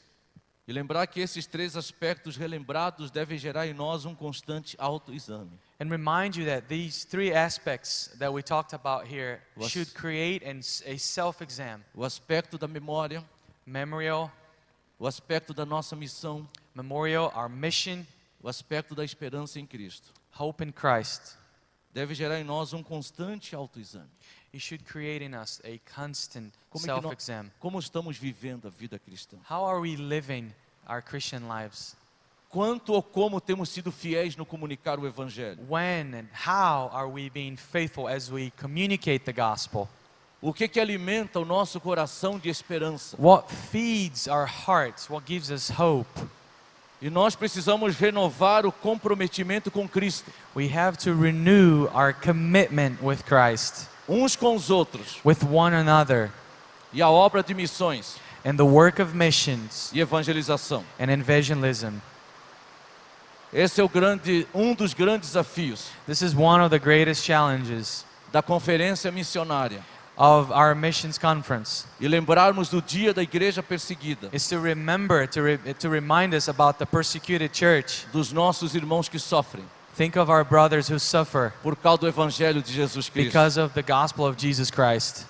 e lembrar que esses três aspectos relembrados devem gerar em nós um constante autoexame. and remind you that these three aspects that we talked about here Was- should create a self-exam. O aspecto da memória, Memorial, o aspecto da nossa missão, our mission, o aspecto da esperança em Cristo. hope in Christ. Deve gerar em nós um constante autoexame. It should create in us a constant Como, é que nós, self-exam. como estamos vivendo a vida cristã? How are we living our Christian lives? Quanto ou como temos sido fiéis no comunicar o Evangelho? When and how are we being faithful as we communicate the gospel? O que alimenta o nosso coração de esperança? What feeds our hearts? What gives us hope? E nós precisamos renovar o comprometimento com Cristo, We have to renew our commitment with Christ, uns com os outros, with one another, e a obra de missões and the work of missions e evangelização. and evangelism. Esse é um dos grandes desafios This is one of the greatest challenges da conferência missionária. of our missions conference. E lembrarmos do dia da igreja perseguida, Is to remember, to remind us about the persecuted church. dos nossos irmãos que sofrem Think of our brothers who suffer por causa do Evangelho de Jesus Cristo. because of the gospel of Jesus Christ.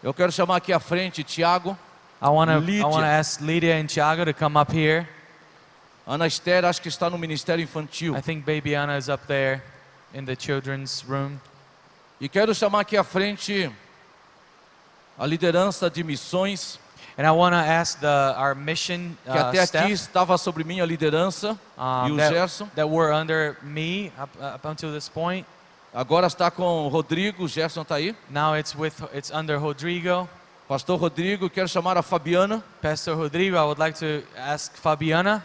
Eu quero chamar aqui à frente Tiago, I want to Lydia. ask Lydia and Thiago to come up here. Ana Esther, acho que está no Ministério Infantil. I think baby Anna is up there in the children's room. E quero chamar aqui à frente a liderança de missões, And I want to ask our mission que até aqui staff estava sobre minha liderança, e o Gerson. that were under me up until this point. Agora está com o Rodrigo, o Gerson está aí. Now it's under Rodrigo. Pastor Rodrigo, quero chamar a Fabiana, Pastor Rodrigo, I would like to ask Fabiana,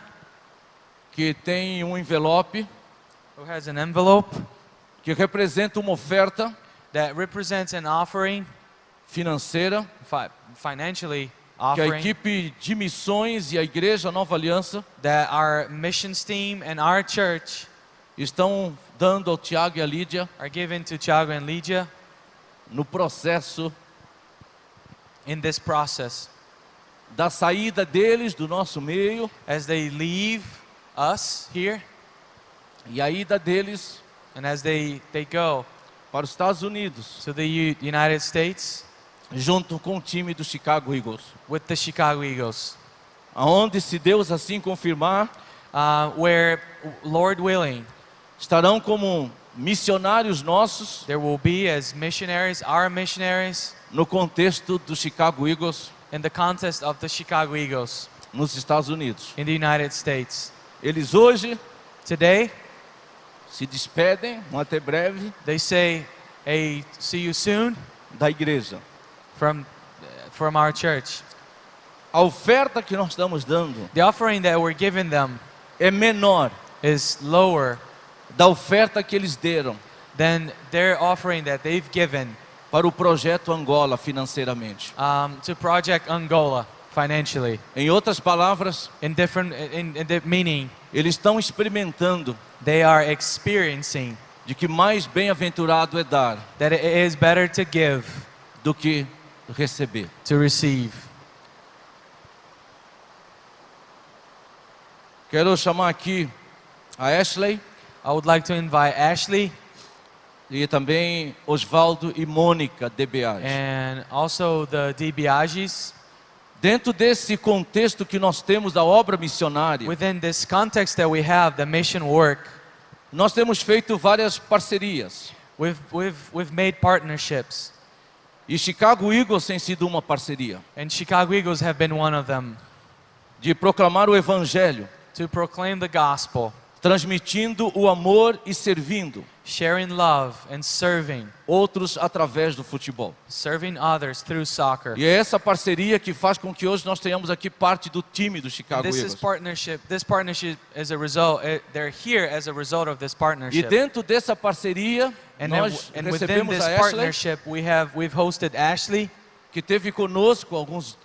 que tem um envelope who has an envelope que representa uma oferta that represents an offering, financeira financially que a offering, equipe de missões e a igreja Nova Aliança that our missions team and our church estão dando ao Tiago e à Lídia are given to Thiago and Lydia no processo in this process da saída deles do nosso meio as they leave us here e a ida deles and as they go para os Estados Unidos, to the United States junto com o time do Chicago Eagles, with the Chicago Eagles, aonde, se Deus assim confirmar, where, Lord willing, estarão como missionários nossos there will be as missionaries, our missionaries, no contexto do Chicago Eagles in the context of the Chicago Eagles nos Estados Unidos. in the United States. Eles hoje Today, se despedem, até breve, they say, "Hey, see you soon," da igreja. from our church. A oferta que nós estamos dando The offering that we're giving them é menor is lower da oferta que eles deram than their offering that they've given para o projeto Angola financeiramente. to Project Angola financially. Em outras palavras, In the meaning, eles estão experimentando they are experiencing de que mais bem-aventurado é dar that it is better to give do que receber. to receive. Quero chamar aqui a Ashley I would like to invite Ashley e também Osvaldo e Mônica DeBeage. and also the DiBiages. Dentro desse contexto que nós temos da obra missionária, Within this context that we have, the mission work, nós temos feito várias parcerias. we've made partnerships, E Chicago Eagles tem sido uma parceria and Chicago Eagles have been one of them, de proclamar o evangelho, to proclaim the gospel, transmitindo o amor e servindo sharing love and serving outros através do futebol. others through soccer. E é essa parceria que faz com que hoje nós tenhamos aqui parte do time do Chicago This Eagles. partnership is a result. They're here as a result of this E partnership. dentro dessa parceria, And nós within recebemos this a Ashley, partnership, we've hosted Ashley, que esteve conosco alguns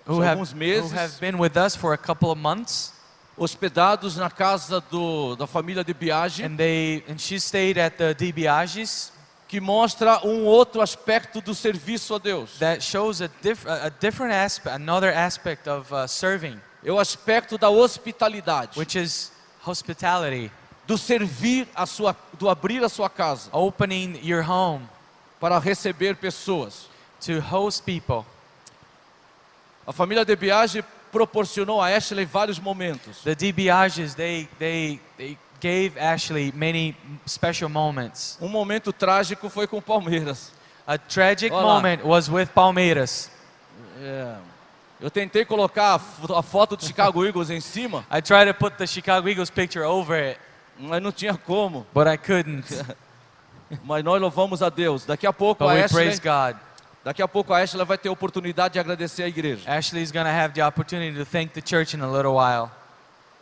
who meses, have been with us for a couple of months, hospedados na casa da família de Biagi, and she stayed at the DiBiages. que mostra outro aspecto do serviço a Deus. That shows a different aspect, another aspect of serving, É o aspecto da hospitalidade, which is hospitality, do servir do abrir a sua casa opening your home para receber pessoas. to host people. A família de Biagi proporcionou a Ashley vários momentos. The DiBiages, they gave Ashley many special moments. Momento trágico foi com o Palmeiras. A tragic Olá. moment was with Palmeiras. Eu tentei colocar a foto do Chicago Eagles em cima, I tried to put the Chicago Eagles picture over it, mas não tinha como. but I couldn't. Mas nós louvamos a Deus. Daqui a pouco But a we Ashley, praise God. vai ter a oportunidade de agradecer a igreja. Ashley's going to have the opportunity to thank the church in a little while.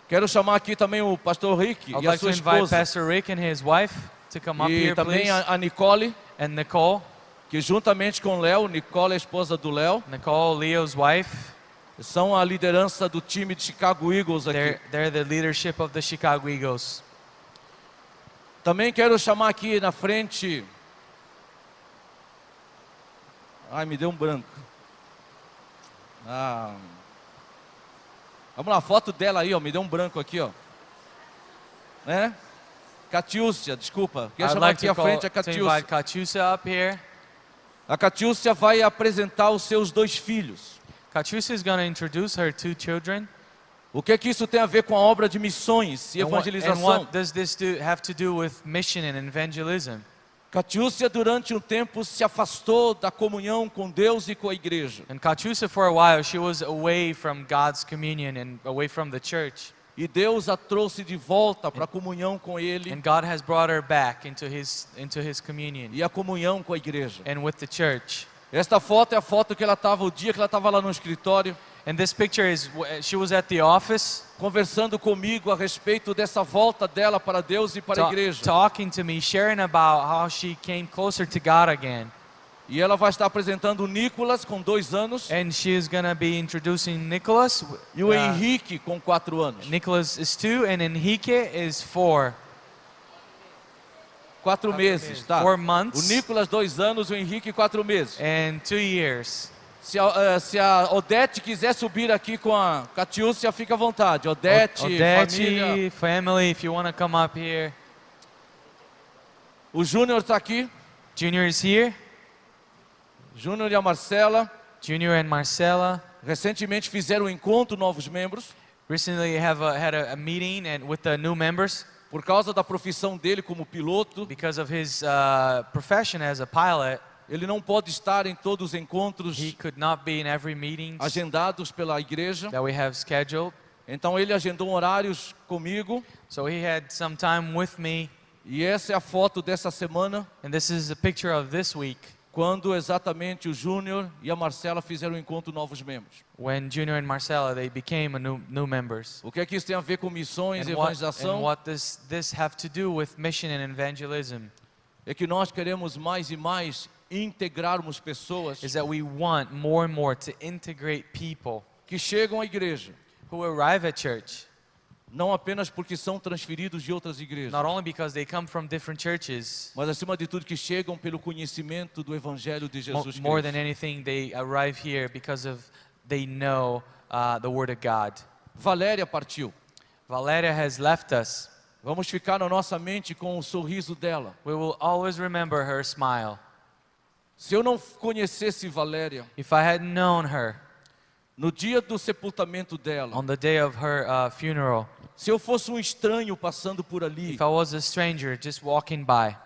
Quero chamar aqui também o pastor Rick I'd e a like to sua invite esposa. Pastor Rick and his wife to come up E here, também please. a Nicole, And Nicole, que juntamente com o Léo, Nicole é a esposa do Léo, Leo's wife. são a liderança do time de Chicago Eagles aqui. They're the leadership of the Chicago Eagles. Também quero chamar aqui na frente. Ai, me deu um branco. Vamos lá, foto dela aí, ó. Me deu um branco aqui, ó. Né? Catiúcia, desculpa. Quero I'd chamar like aqui à frente a to invite Catiúcia. Katiusa up here. A Catiúcia vai apresentar os seus 2 filhos. Katiusa is going to introduce her 2 children. O que isso tem a ver com a obra de missões e And evangelização? what does this have to do with mission and evangelism? Catiúcia durante um tempo se afastou da comunhão com Deus e com a igreja. And Katiusa, for a while, she was away from God's communion and away from the church. E Deus a trouxe de volta para a comunhão com Ele And God has brought her back into his communion e a comunhão com a igreja. and with the church. Esta foto é a foto que ela estava o dia que ela estava lá no escritório, And this picture is, she was at the office conversando comigo a respeito dessa volta dela para Deus e para a igreja. talking to me, sharing about how she came closer to God again. E ela vai estar apresentando o Nicolas com 2 anos And she is going to be introducing Nicholas. e o Henrique com 4 anos. Nicholas is 2 and Enrique is 4. 4 meses, tá? 4 O months Nicolas 2 anos, o Henrique 4 meses. and 2 years. Se a Odete quiser subir aqui com a Catiúcia, fica à vontade. Odete, família. Odete, family, if you want to come up here. O Júnior está aqui. Junior is here. Júnior e a Marcela. Junior and Marcela. Recentemente fizeram um encontro, novos membros. Recently had a meeting and with the new members Por causa da profissão dele como piloto, because of his profession as a pilot. ele não pode estar em todos os encontros He could not be in every meeting agendados pela igreja. that we have scheduled. Então ele agendou horários comigo. So he had some time with me, E essa é a foto dessa semana, and this is a picture of this week quando exatamente o Júnior e a Marcela fizeram o encontro novos membros. when Junior and Marcela they became a new members. O que é que isso tem a ver com missões e And evangelização? what does this have to do with mission and evangelism? É que nós queremos mais e mais integrarmos pessoas Is that we want more and more to integrate people que chegam à igreja, who arrive at church, não apenas porque são transferidos de outras igrejas, not only because they come from different churches, mas acima de tudo que chegam pelo conhecimento do Evangelho de Jesus more Cristo. than anything, they arrive here because of they know the Word of God. Valéria partiu. Valeria has left us. Vamos ficar na nossa mente com o sorriso dela. We will always remember her smile. Se eu não conhecesse Valéria, If I had known her no dia do sepultamento dela, on the day of her funeral, se eu fosse um estranho passando por ali, if I was a stranger just walking by,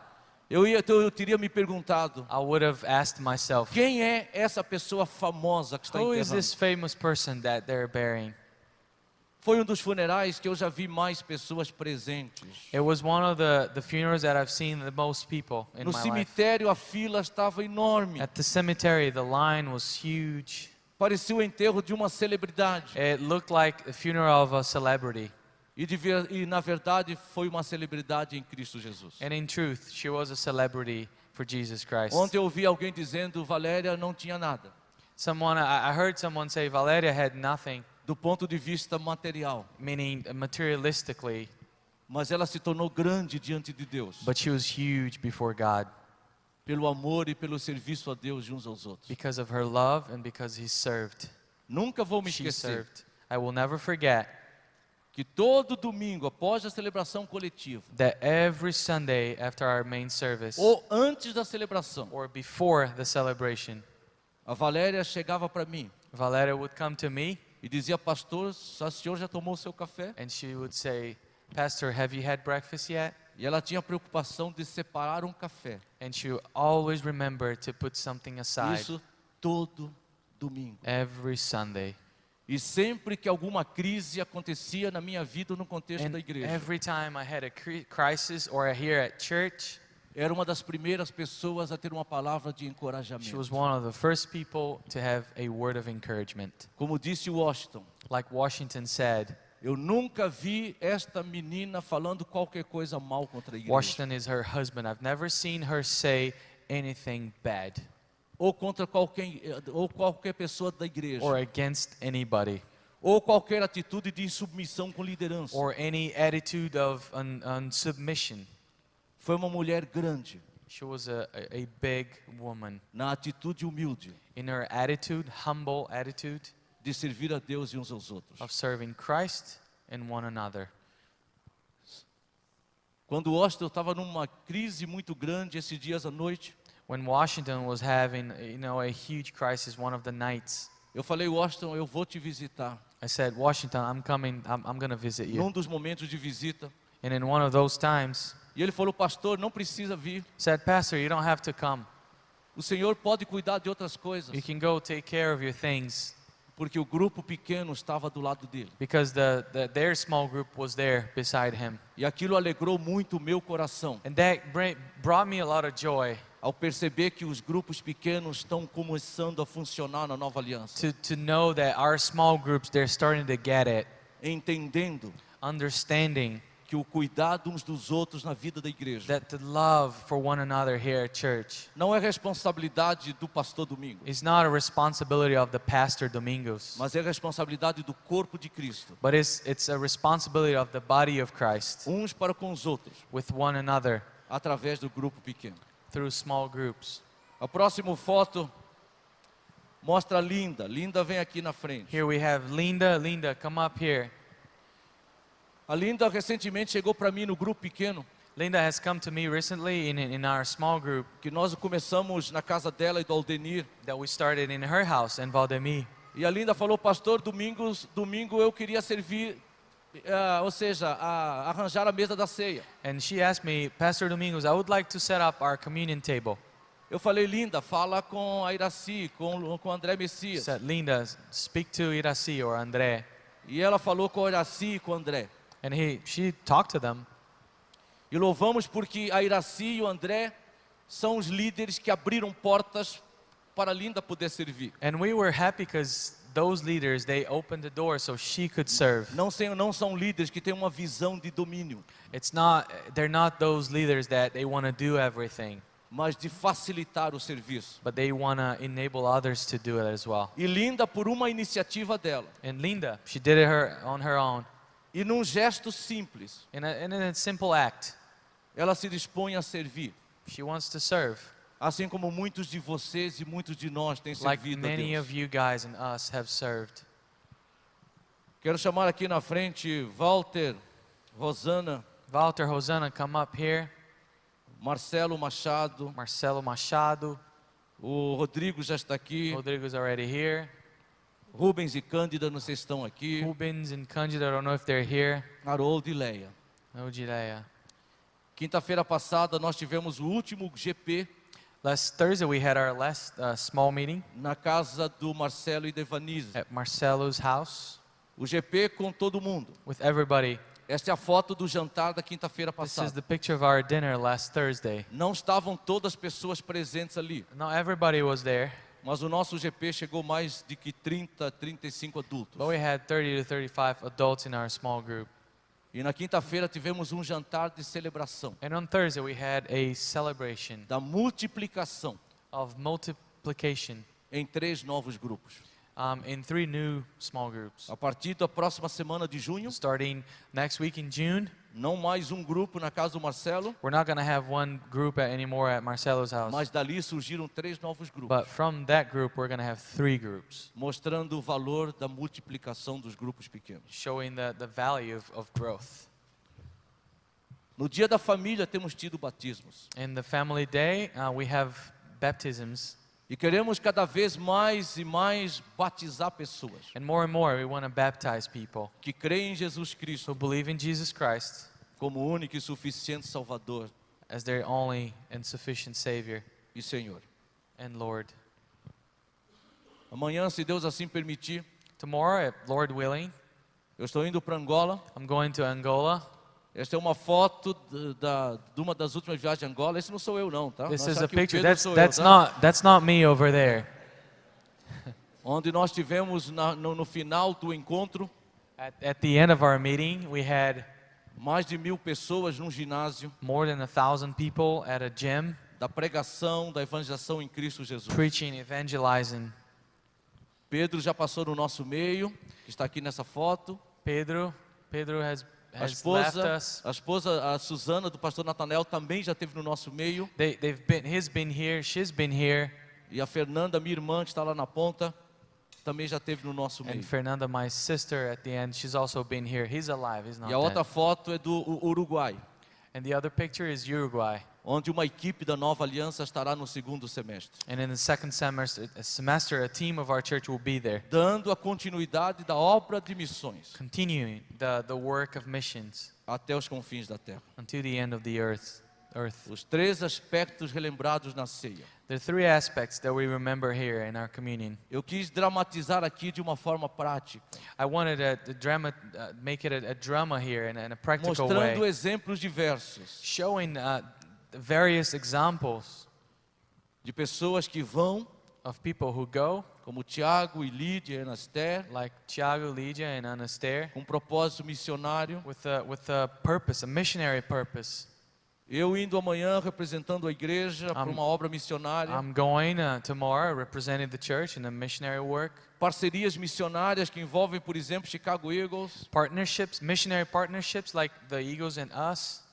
eu teria me perguntado, I would have asked myself, quem é essa pessoa famosa que está who is enterrando? this famous person that they're burying? Foi um dos funerais que eu já vi mais pessoas presentes. It was one of the funerals that I've seen the most people in No my life. cemitério a fila estava enorme. At the cemetery, the line was huge. Parecia o enterro de uma celebridade. It looked like the funeral of a celebrity. E na verdade foi uma celebridade em Cristo Jesus. And in truth, she was a celebrity for Jesus Christ. Ontem eu ouvi alguém dizendo, Valéria não tinha nada, I heard someone say Valeria had nothing, do ponto de vista material. meaning materialistically, Mas ela se tornou grande diante de Deus, but she was huge before God pelo amor e pelo serviço a Deus de uns aos outros. because of her love and because he served. Nunca vou me She esquecer served. I will never forget que todo domingo, após a celebração coletiva, that every Sunday after our main service ou antes da celebração, or before the celebration, a Valéria chegava para mim Valeria would come to me e dizia, pastor, o senhor já tomou seu café? and she would say, Pastor, have you had breakfast yet? E ela tinha preocupação de separar um café. And she would always remember to put something aside Isso todo domingo. every Sunday. E sempre que alguma crise acontecia na minha vida ou no contexto And da igreja, every time I had a crisis or here at church, era uma das primeiras pessoas a ter uma palavra de she encorajamento. was one of the first people to have a word of encouragement. Como disse Washington, Like Washington said, eu nunca vi esta menina falando qualquer coisa mal contra a igreja. Washington is her husband. I've never seen her say anything bad Ou contra qualquer pessoa da igreja. or against anybody Ou qualquer atitude de insubmissão com liderança. or any attitude of unsubmission. Foi uma mulher grande, She was a big woman. na atitude humilde In her attitude, humble attitude de servir a Deus e uns aos outros. of serving Christ and one another. Quando Washington estava numa crise muito grande esses dias à noite, When Washington was having, a huge crisis one of the nights, eu falei, Washington, eu vou te visitar. I said, Washington, I'm coming, I'm going to visit you. Num dos momentos de visita. And in one of those times, E ele falou, pastor, não precisa vir. said, Pastor, you don't have to come. O Senhor pode cuidar de outras coisas. You can go take care of your things. Porque o grupo pequeno estava do lado dele. Because their small group was there beside him. E aquilo alegrou muito o meu coração. And that brought me a lot of joy Ao perceber que os grupos pequenos estão começando a funcionar na nova aliança. to know that our small groups, they're starting to get it, Entendendo understanding que o cuidado uns dos outros na vida da igreja that the love for one another here at church não é responsabilidade do pastor Domingo, is not a responsibility of the Pastor Domingos, mas é responsabilidade do corpo de Cristo. but it's a responsibility of the body of Christ Uns para com os outros. with one another. através do grupo pequeno. through small groups. A próxima foto mostra a Linda. Linda vem aqui na frente. Here we have Linda. Linda, come up here. A Linda recentemente chegou para mim no grupo pequeno, Linda has come to me recently in our small group que nós começamos na casa dela e do Aldenir. that we started in her house in Valdemir. E a Linda falou, pastor, domingo eu queria servir, ou seja, arranjar a mesa da ceia. And she asked me, Pastor Domingos, I would like to set up our communion table. Eu falei, Linda, fala com a Iraci, com o André Messias. Said, Linda, speak to Iraci or André. E ela falou com a Iraci e com o André. And she talked to them. E louvamos porque a Iraci e o André são os líderes que abriram portas para a Linda poder servir. And we were happy because those leaders, they opened the door so she could serve. Não são líderes que têm uma visão de domínio, They're not those leaders that they want to do everything, mas de facilitar o serviço. but they want to enable others to do it as well. E Linda, por uma iniciativa dela, And Linda, she did it on her own. e num gesto simples, In a simple act, ela se dispõe a servir. she wants to serve. Assim como muitos de vocês e muitos de nós têm Like servido a many Deus. of you guys and us have served. Quero chamar aqui na frente Walter, Rosana, Walter, Hosanna, come up here. Marcelo Machado, Marcelo Machado. o Rodrigo já está aqui, Rodrigo's already here. Rubens e Cândida não sei se estão aqui, Rubens and Kanjida, I don't know if they're here. Haroldo e Leia. No Jileia. Quinta-feira passada nós tivemos o último GP Last Thursday we had our last small meeting na casa do Marcelo e Devanise. at Marcelo's house O GP com todo mundo. with everybody. Esta é a foto do jantar da quinta-feira This is passada. the picture of our dinner last Thursday. Não estavam todas as pessoas presentes ali, Not everybody was there, mas o nosso GP chegou mais de que 30, 35 adultos. but we had 30 to 35 adults in our small group. E na quinta-feira tivemos um jantar de celebração And on Thursday we had a celebration da multiplicação of multiplication em 3 novos grupos. in 3 new small groups. A partir da próxima semana de junho, Starting next week in June, não mais um grupo na casa do Marcelo, we're not going to have one group anymore at Marcelo's house. mas dali surgiram 3 novos grupos, But from that group, we're going to have 3 groups, mostrando o valor da multiplicação dos grupos pequenos. showing the value of growth. No dia da família temos tido batismos In the family day, we have baptisms, e queremos cada vez mais e mais batizar pessoas and more we want to baptize people que creem em Jesus Cristo who believe in Jesus Christ como único e suficiente Salvador as their only and sufficient Savior e Senhor. and Lord. Amanhã, se Deus assim permitir, Tomorrow, Lord willing, eu estou indo para Angola. I'm going to Angola. Esta é uma foto de uma das últimas viagens a Angola. Esse não sou eu não, tá? This Não is achar a que o picture. Pedro sou eu, That's tá? not me over there. Onde nós tivemos no final do encontro At the end of our meeting, we had mais de 1000 pessoas num ginásio more than 1,000 people at a gym da pregação, da evangelização em Cristo Jesus. preaching, evangelizing. Pedro já passou no nosso meio, que está aqui nessa foto. Pedro has A left us. esposa, a Suzana do pastor Natanael também já esteve no nosso meio. He's been here, she's been here, E a Fernanda, minha irmã, que está lá na ponta, também já esteve no nosso and meio. Fernanda, my sister, at the end, she's also been here. He's alive, he's not E a outra dead. foto é do Uruguai, And the other picture is Uruguay. onde uma equipe da Nova Aliança estará no segundo semestre, And in the second semester, a team of our church will be there, dando a continuidade da obra de missões continuing the work of missions até os confins da terra. until the end of the earth. Os 3 aspectos relembrados na ceia. There are 3 aspects that we remember here in our communion. Eu quis dramatizar aqui de uma forma prática, I wanted to make it a drama here in a practical mostrando way, exemplos diversos showing various examples de pessoas que vão, of people who go, como Tiago e Lídia e Anaster, like Thiago, Lydia, and Anastair, com propósito missionário. with a purpose, a missionary purpose. Eu indo amanhã representando a igreja para uma obra missionária. I'm going tomorrow representing the church in a missionary work. Parcerias missionárias que envolvem, por exemplo, Chicago Eagles, Missionary partnerships like the Eagles and us.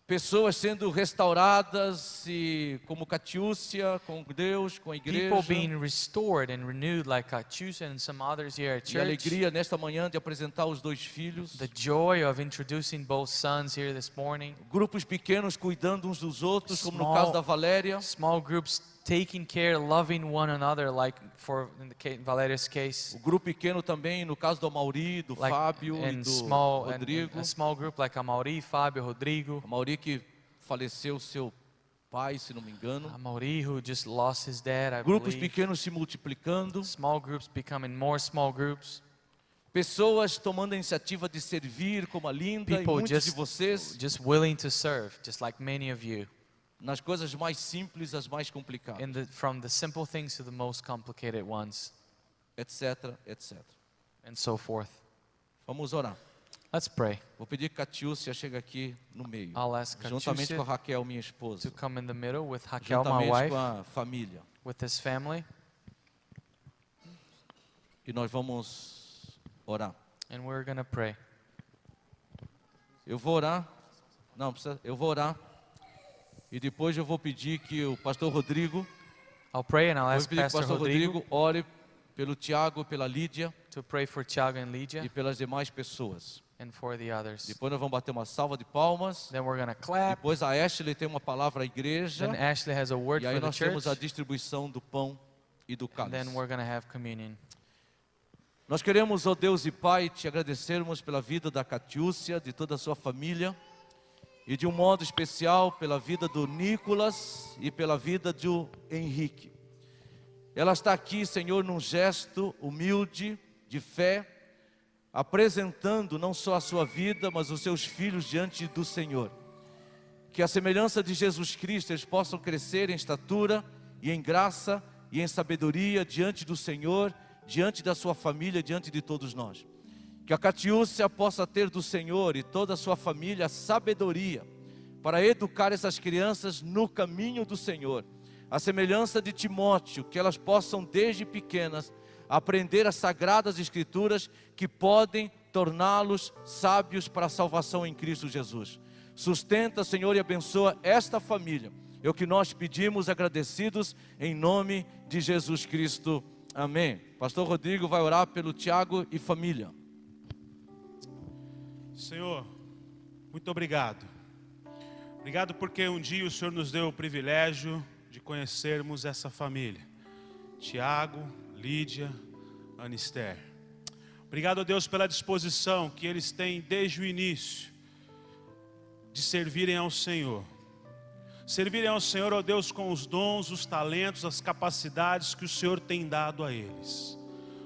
Pessoas sendo restauradas e como Catiúcia, com Deus, com a igreja. People being restored and renewed like Katyusha and some others here at E a church. alegria nesta manhã de apresentar os 2 filhos. The joy of introducing both sons here this morning. Grupos pequenos cuidando uns dos outros, como no Small- caso da Valéria. Small groups taking care, loving one another, like in Valeria's case. O grupo pequeno também, no caso do Amauri, do Like, Fábio e and do small, Rodrigo. a small group like Amauri, Fábio, Rodrigo. Amauri que faleceu seu pai, se não me engano. Amauri who just lost his dad, I Grupos believe. pequenos se multiplicando. Small groups becoming more small groups. Pessoas tomando a iniciativa de servir, como a Linda e People muitos de vocês, just willing to serve, just like many of you. nas coisas mais simples às mais complicadas, From the simple things to the most complicated ones, etc, etc. and so forth. Vamos orar. Let's pray. Vou pedir que Catiúcia chegue aqui no meio, I'll ask juntamente com a Katyusha Raquel, minha esposa, to come in the middle with Raquel, my juntamente wife, com a família. with his family, E nós vamos orar. and we're going to pray. Eu vou orar. Não, precisa, eu vou orar. E depois eu vou pedir que o pastor Rodrigo, I'll pray and I'll vou ask pedir que o Pastor pastor Rodrigo Rodrigo ore pelo Tiago, pela Lídia to pray for Thiago and Lydia e pelas demais pessoas. and for the others. Depois nós vamos bater uma salva de palmas. Then we're going to clap. Depois a Ashley tem uma palavra à igreja. Then Ashley has a word E aí for the nós temos church. a distribuição do pão e do And cálice. then we're going to have communion. Nós queremos, ó Deus e Pai, te agradecermos pela vida da Catiúcia, de toda a sua família, e de um modo especial pela vida do Nicolas e pela vida do Henrique. Ela está aqui, Senhor, num gesto humilde, de fé, apresentando não só a sua vida, mas os seus filhos diante do Senhor. Que a semelhança de Jesus Cristo, eles possam crescer em estatura e em graça e em sabedoria diante do Senhor, diante da sua família, diante de todos nós. Que a Catiúcia possa ter do Senhor e toda a sua família sabedoria para educar essas crianças no caminho do Senhor. A semelhança de Timóteo, que elas possam desde pequenas aprender as sagradas escrituras que podem torná-los sábios para a salvação em Cristo Jesus. Sustenta, Senhor, e abençoa esta família. É o que nós pedimos agradecidos em nome de Jesus Cristo. Amém. Pastor Rodrigo vai orar pelo Tiago e família. Senhor, muito obrigado. Obrigado porque um dia o Senhor nos deu o privilégio de conhecermos essa família. Tiago, Lídia, Anister. Obrigado a Deus pela disposição que eles têm desde o início de servirem ao Senhor. Servirem ao Senhor, ó Deus, com os dons, os talentos, as capacidades que o Senhor tem dado a eles.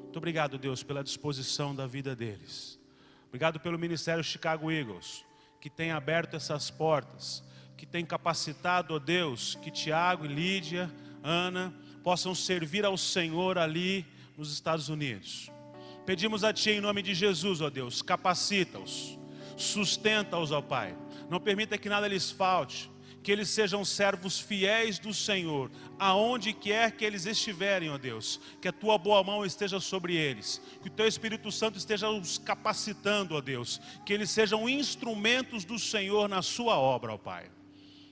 Muito obrigado, Deus, pela disposição da vida deles. Obrigado pelo Ministério Chicago Eagles, que tem aberto essas portas, que tem capacitado, ó Deus, que Tiago e Lídia, Ana, possam servir ao Senhor ali nos Estados Unidos. Pedimos a Ti em nome de Jesus, ó Deus, capacita-os, sustenta-os, ó Pai. Não permita que nada lhes falte, que eles sejam servos fiéis do Senhor, aonde quer que eles estiverem, ó Deus, que a Tua boa mão esteja sobre eles, que o Teu Espírito Santo esteja os capacitando, ó Deus, que eles sejam instrumentos do Senhor na Sua obra, ó Pai.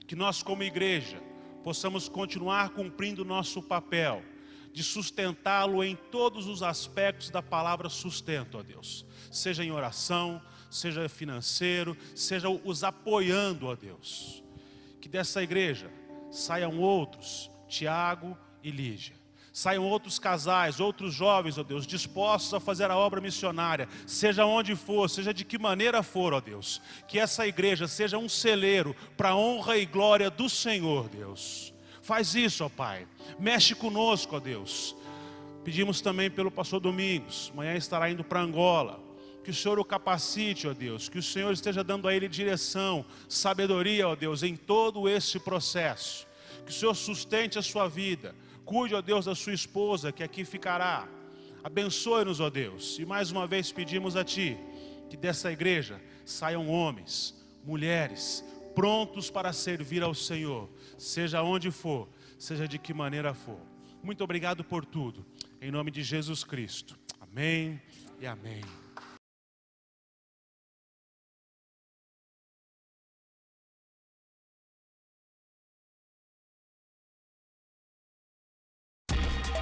Que nós como igreja possamos continuar cumprindo o nosso papel, de sustentá-lo em todos os aspectos da palavra sustento, ó Deus, seja em oração, seja financeiro, seja os apoiando, ó Deus. Que dessa igreja saiam outros, Tiago e Lídia. Saiam outros casais, outros jovens, ó Deus, dispostos a fazer a obra missionária, seja onde for, seja de que maneira for, ó Deus. Que essa igreja seja um celeiro para a honra e glória do Senhor, Deus. Faz isso, ó Pai. Mexe conosco, ó Deus. Pedimos também pelo pastor Domingos, amanhã estará indo para Angola. Que o Senhor o capacite, ó Deus, que o Senhor esteja dando a ele direção, sabedoria, ó Deus, em todo esse processo. Que o Senhor sustente a sua vida, cuide, ó Deus, da sua esposa que aqui ficará. Abençoe-nos, ó Deus, e mais uma vez pedimos a Ti, que dessa igreja saiam homens, mulheres, prontos para servir ao Senhor, seja onde for, seja de que maneira for. Muito obrigado por tudo, em nome de Jesus Cristo. Amém e amém.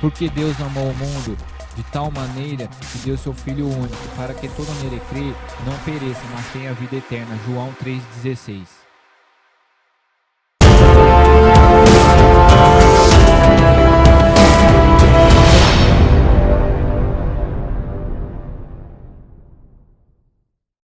Porque Deus amou o mundo de tal maneira que deu seu Filho único, para que todo nele crê não pereça, mas tenha vida eterna. João 3,16.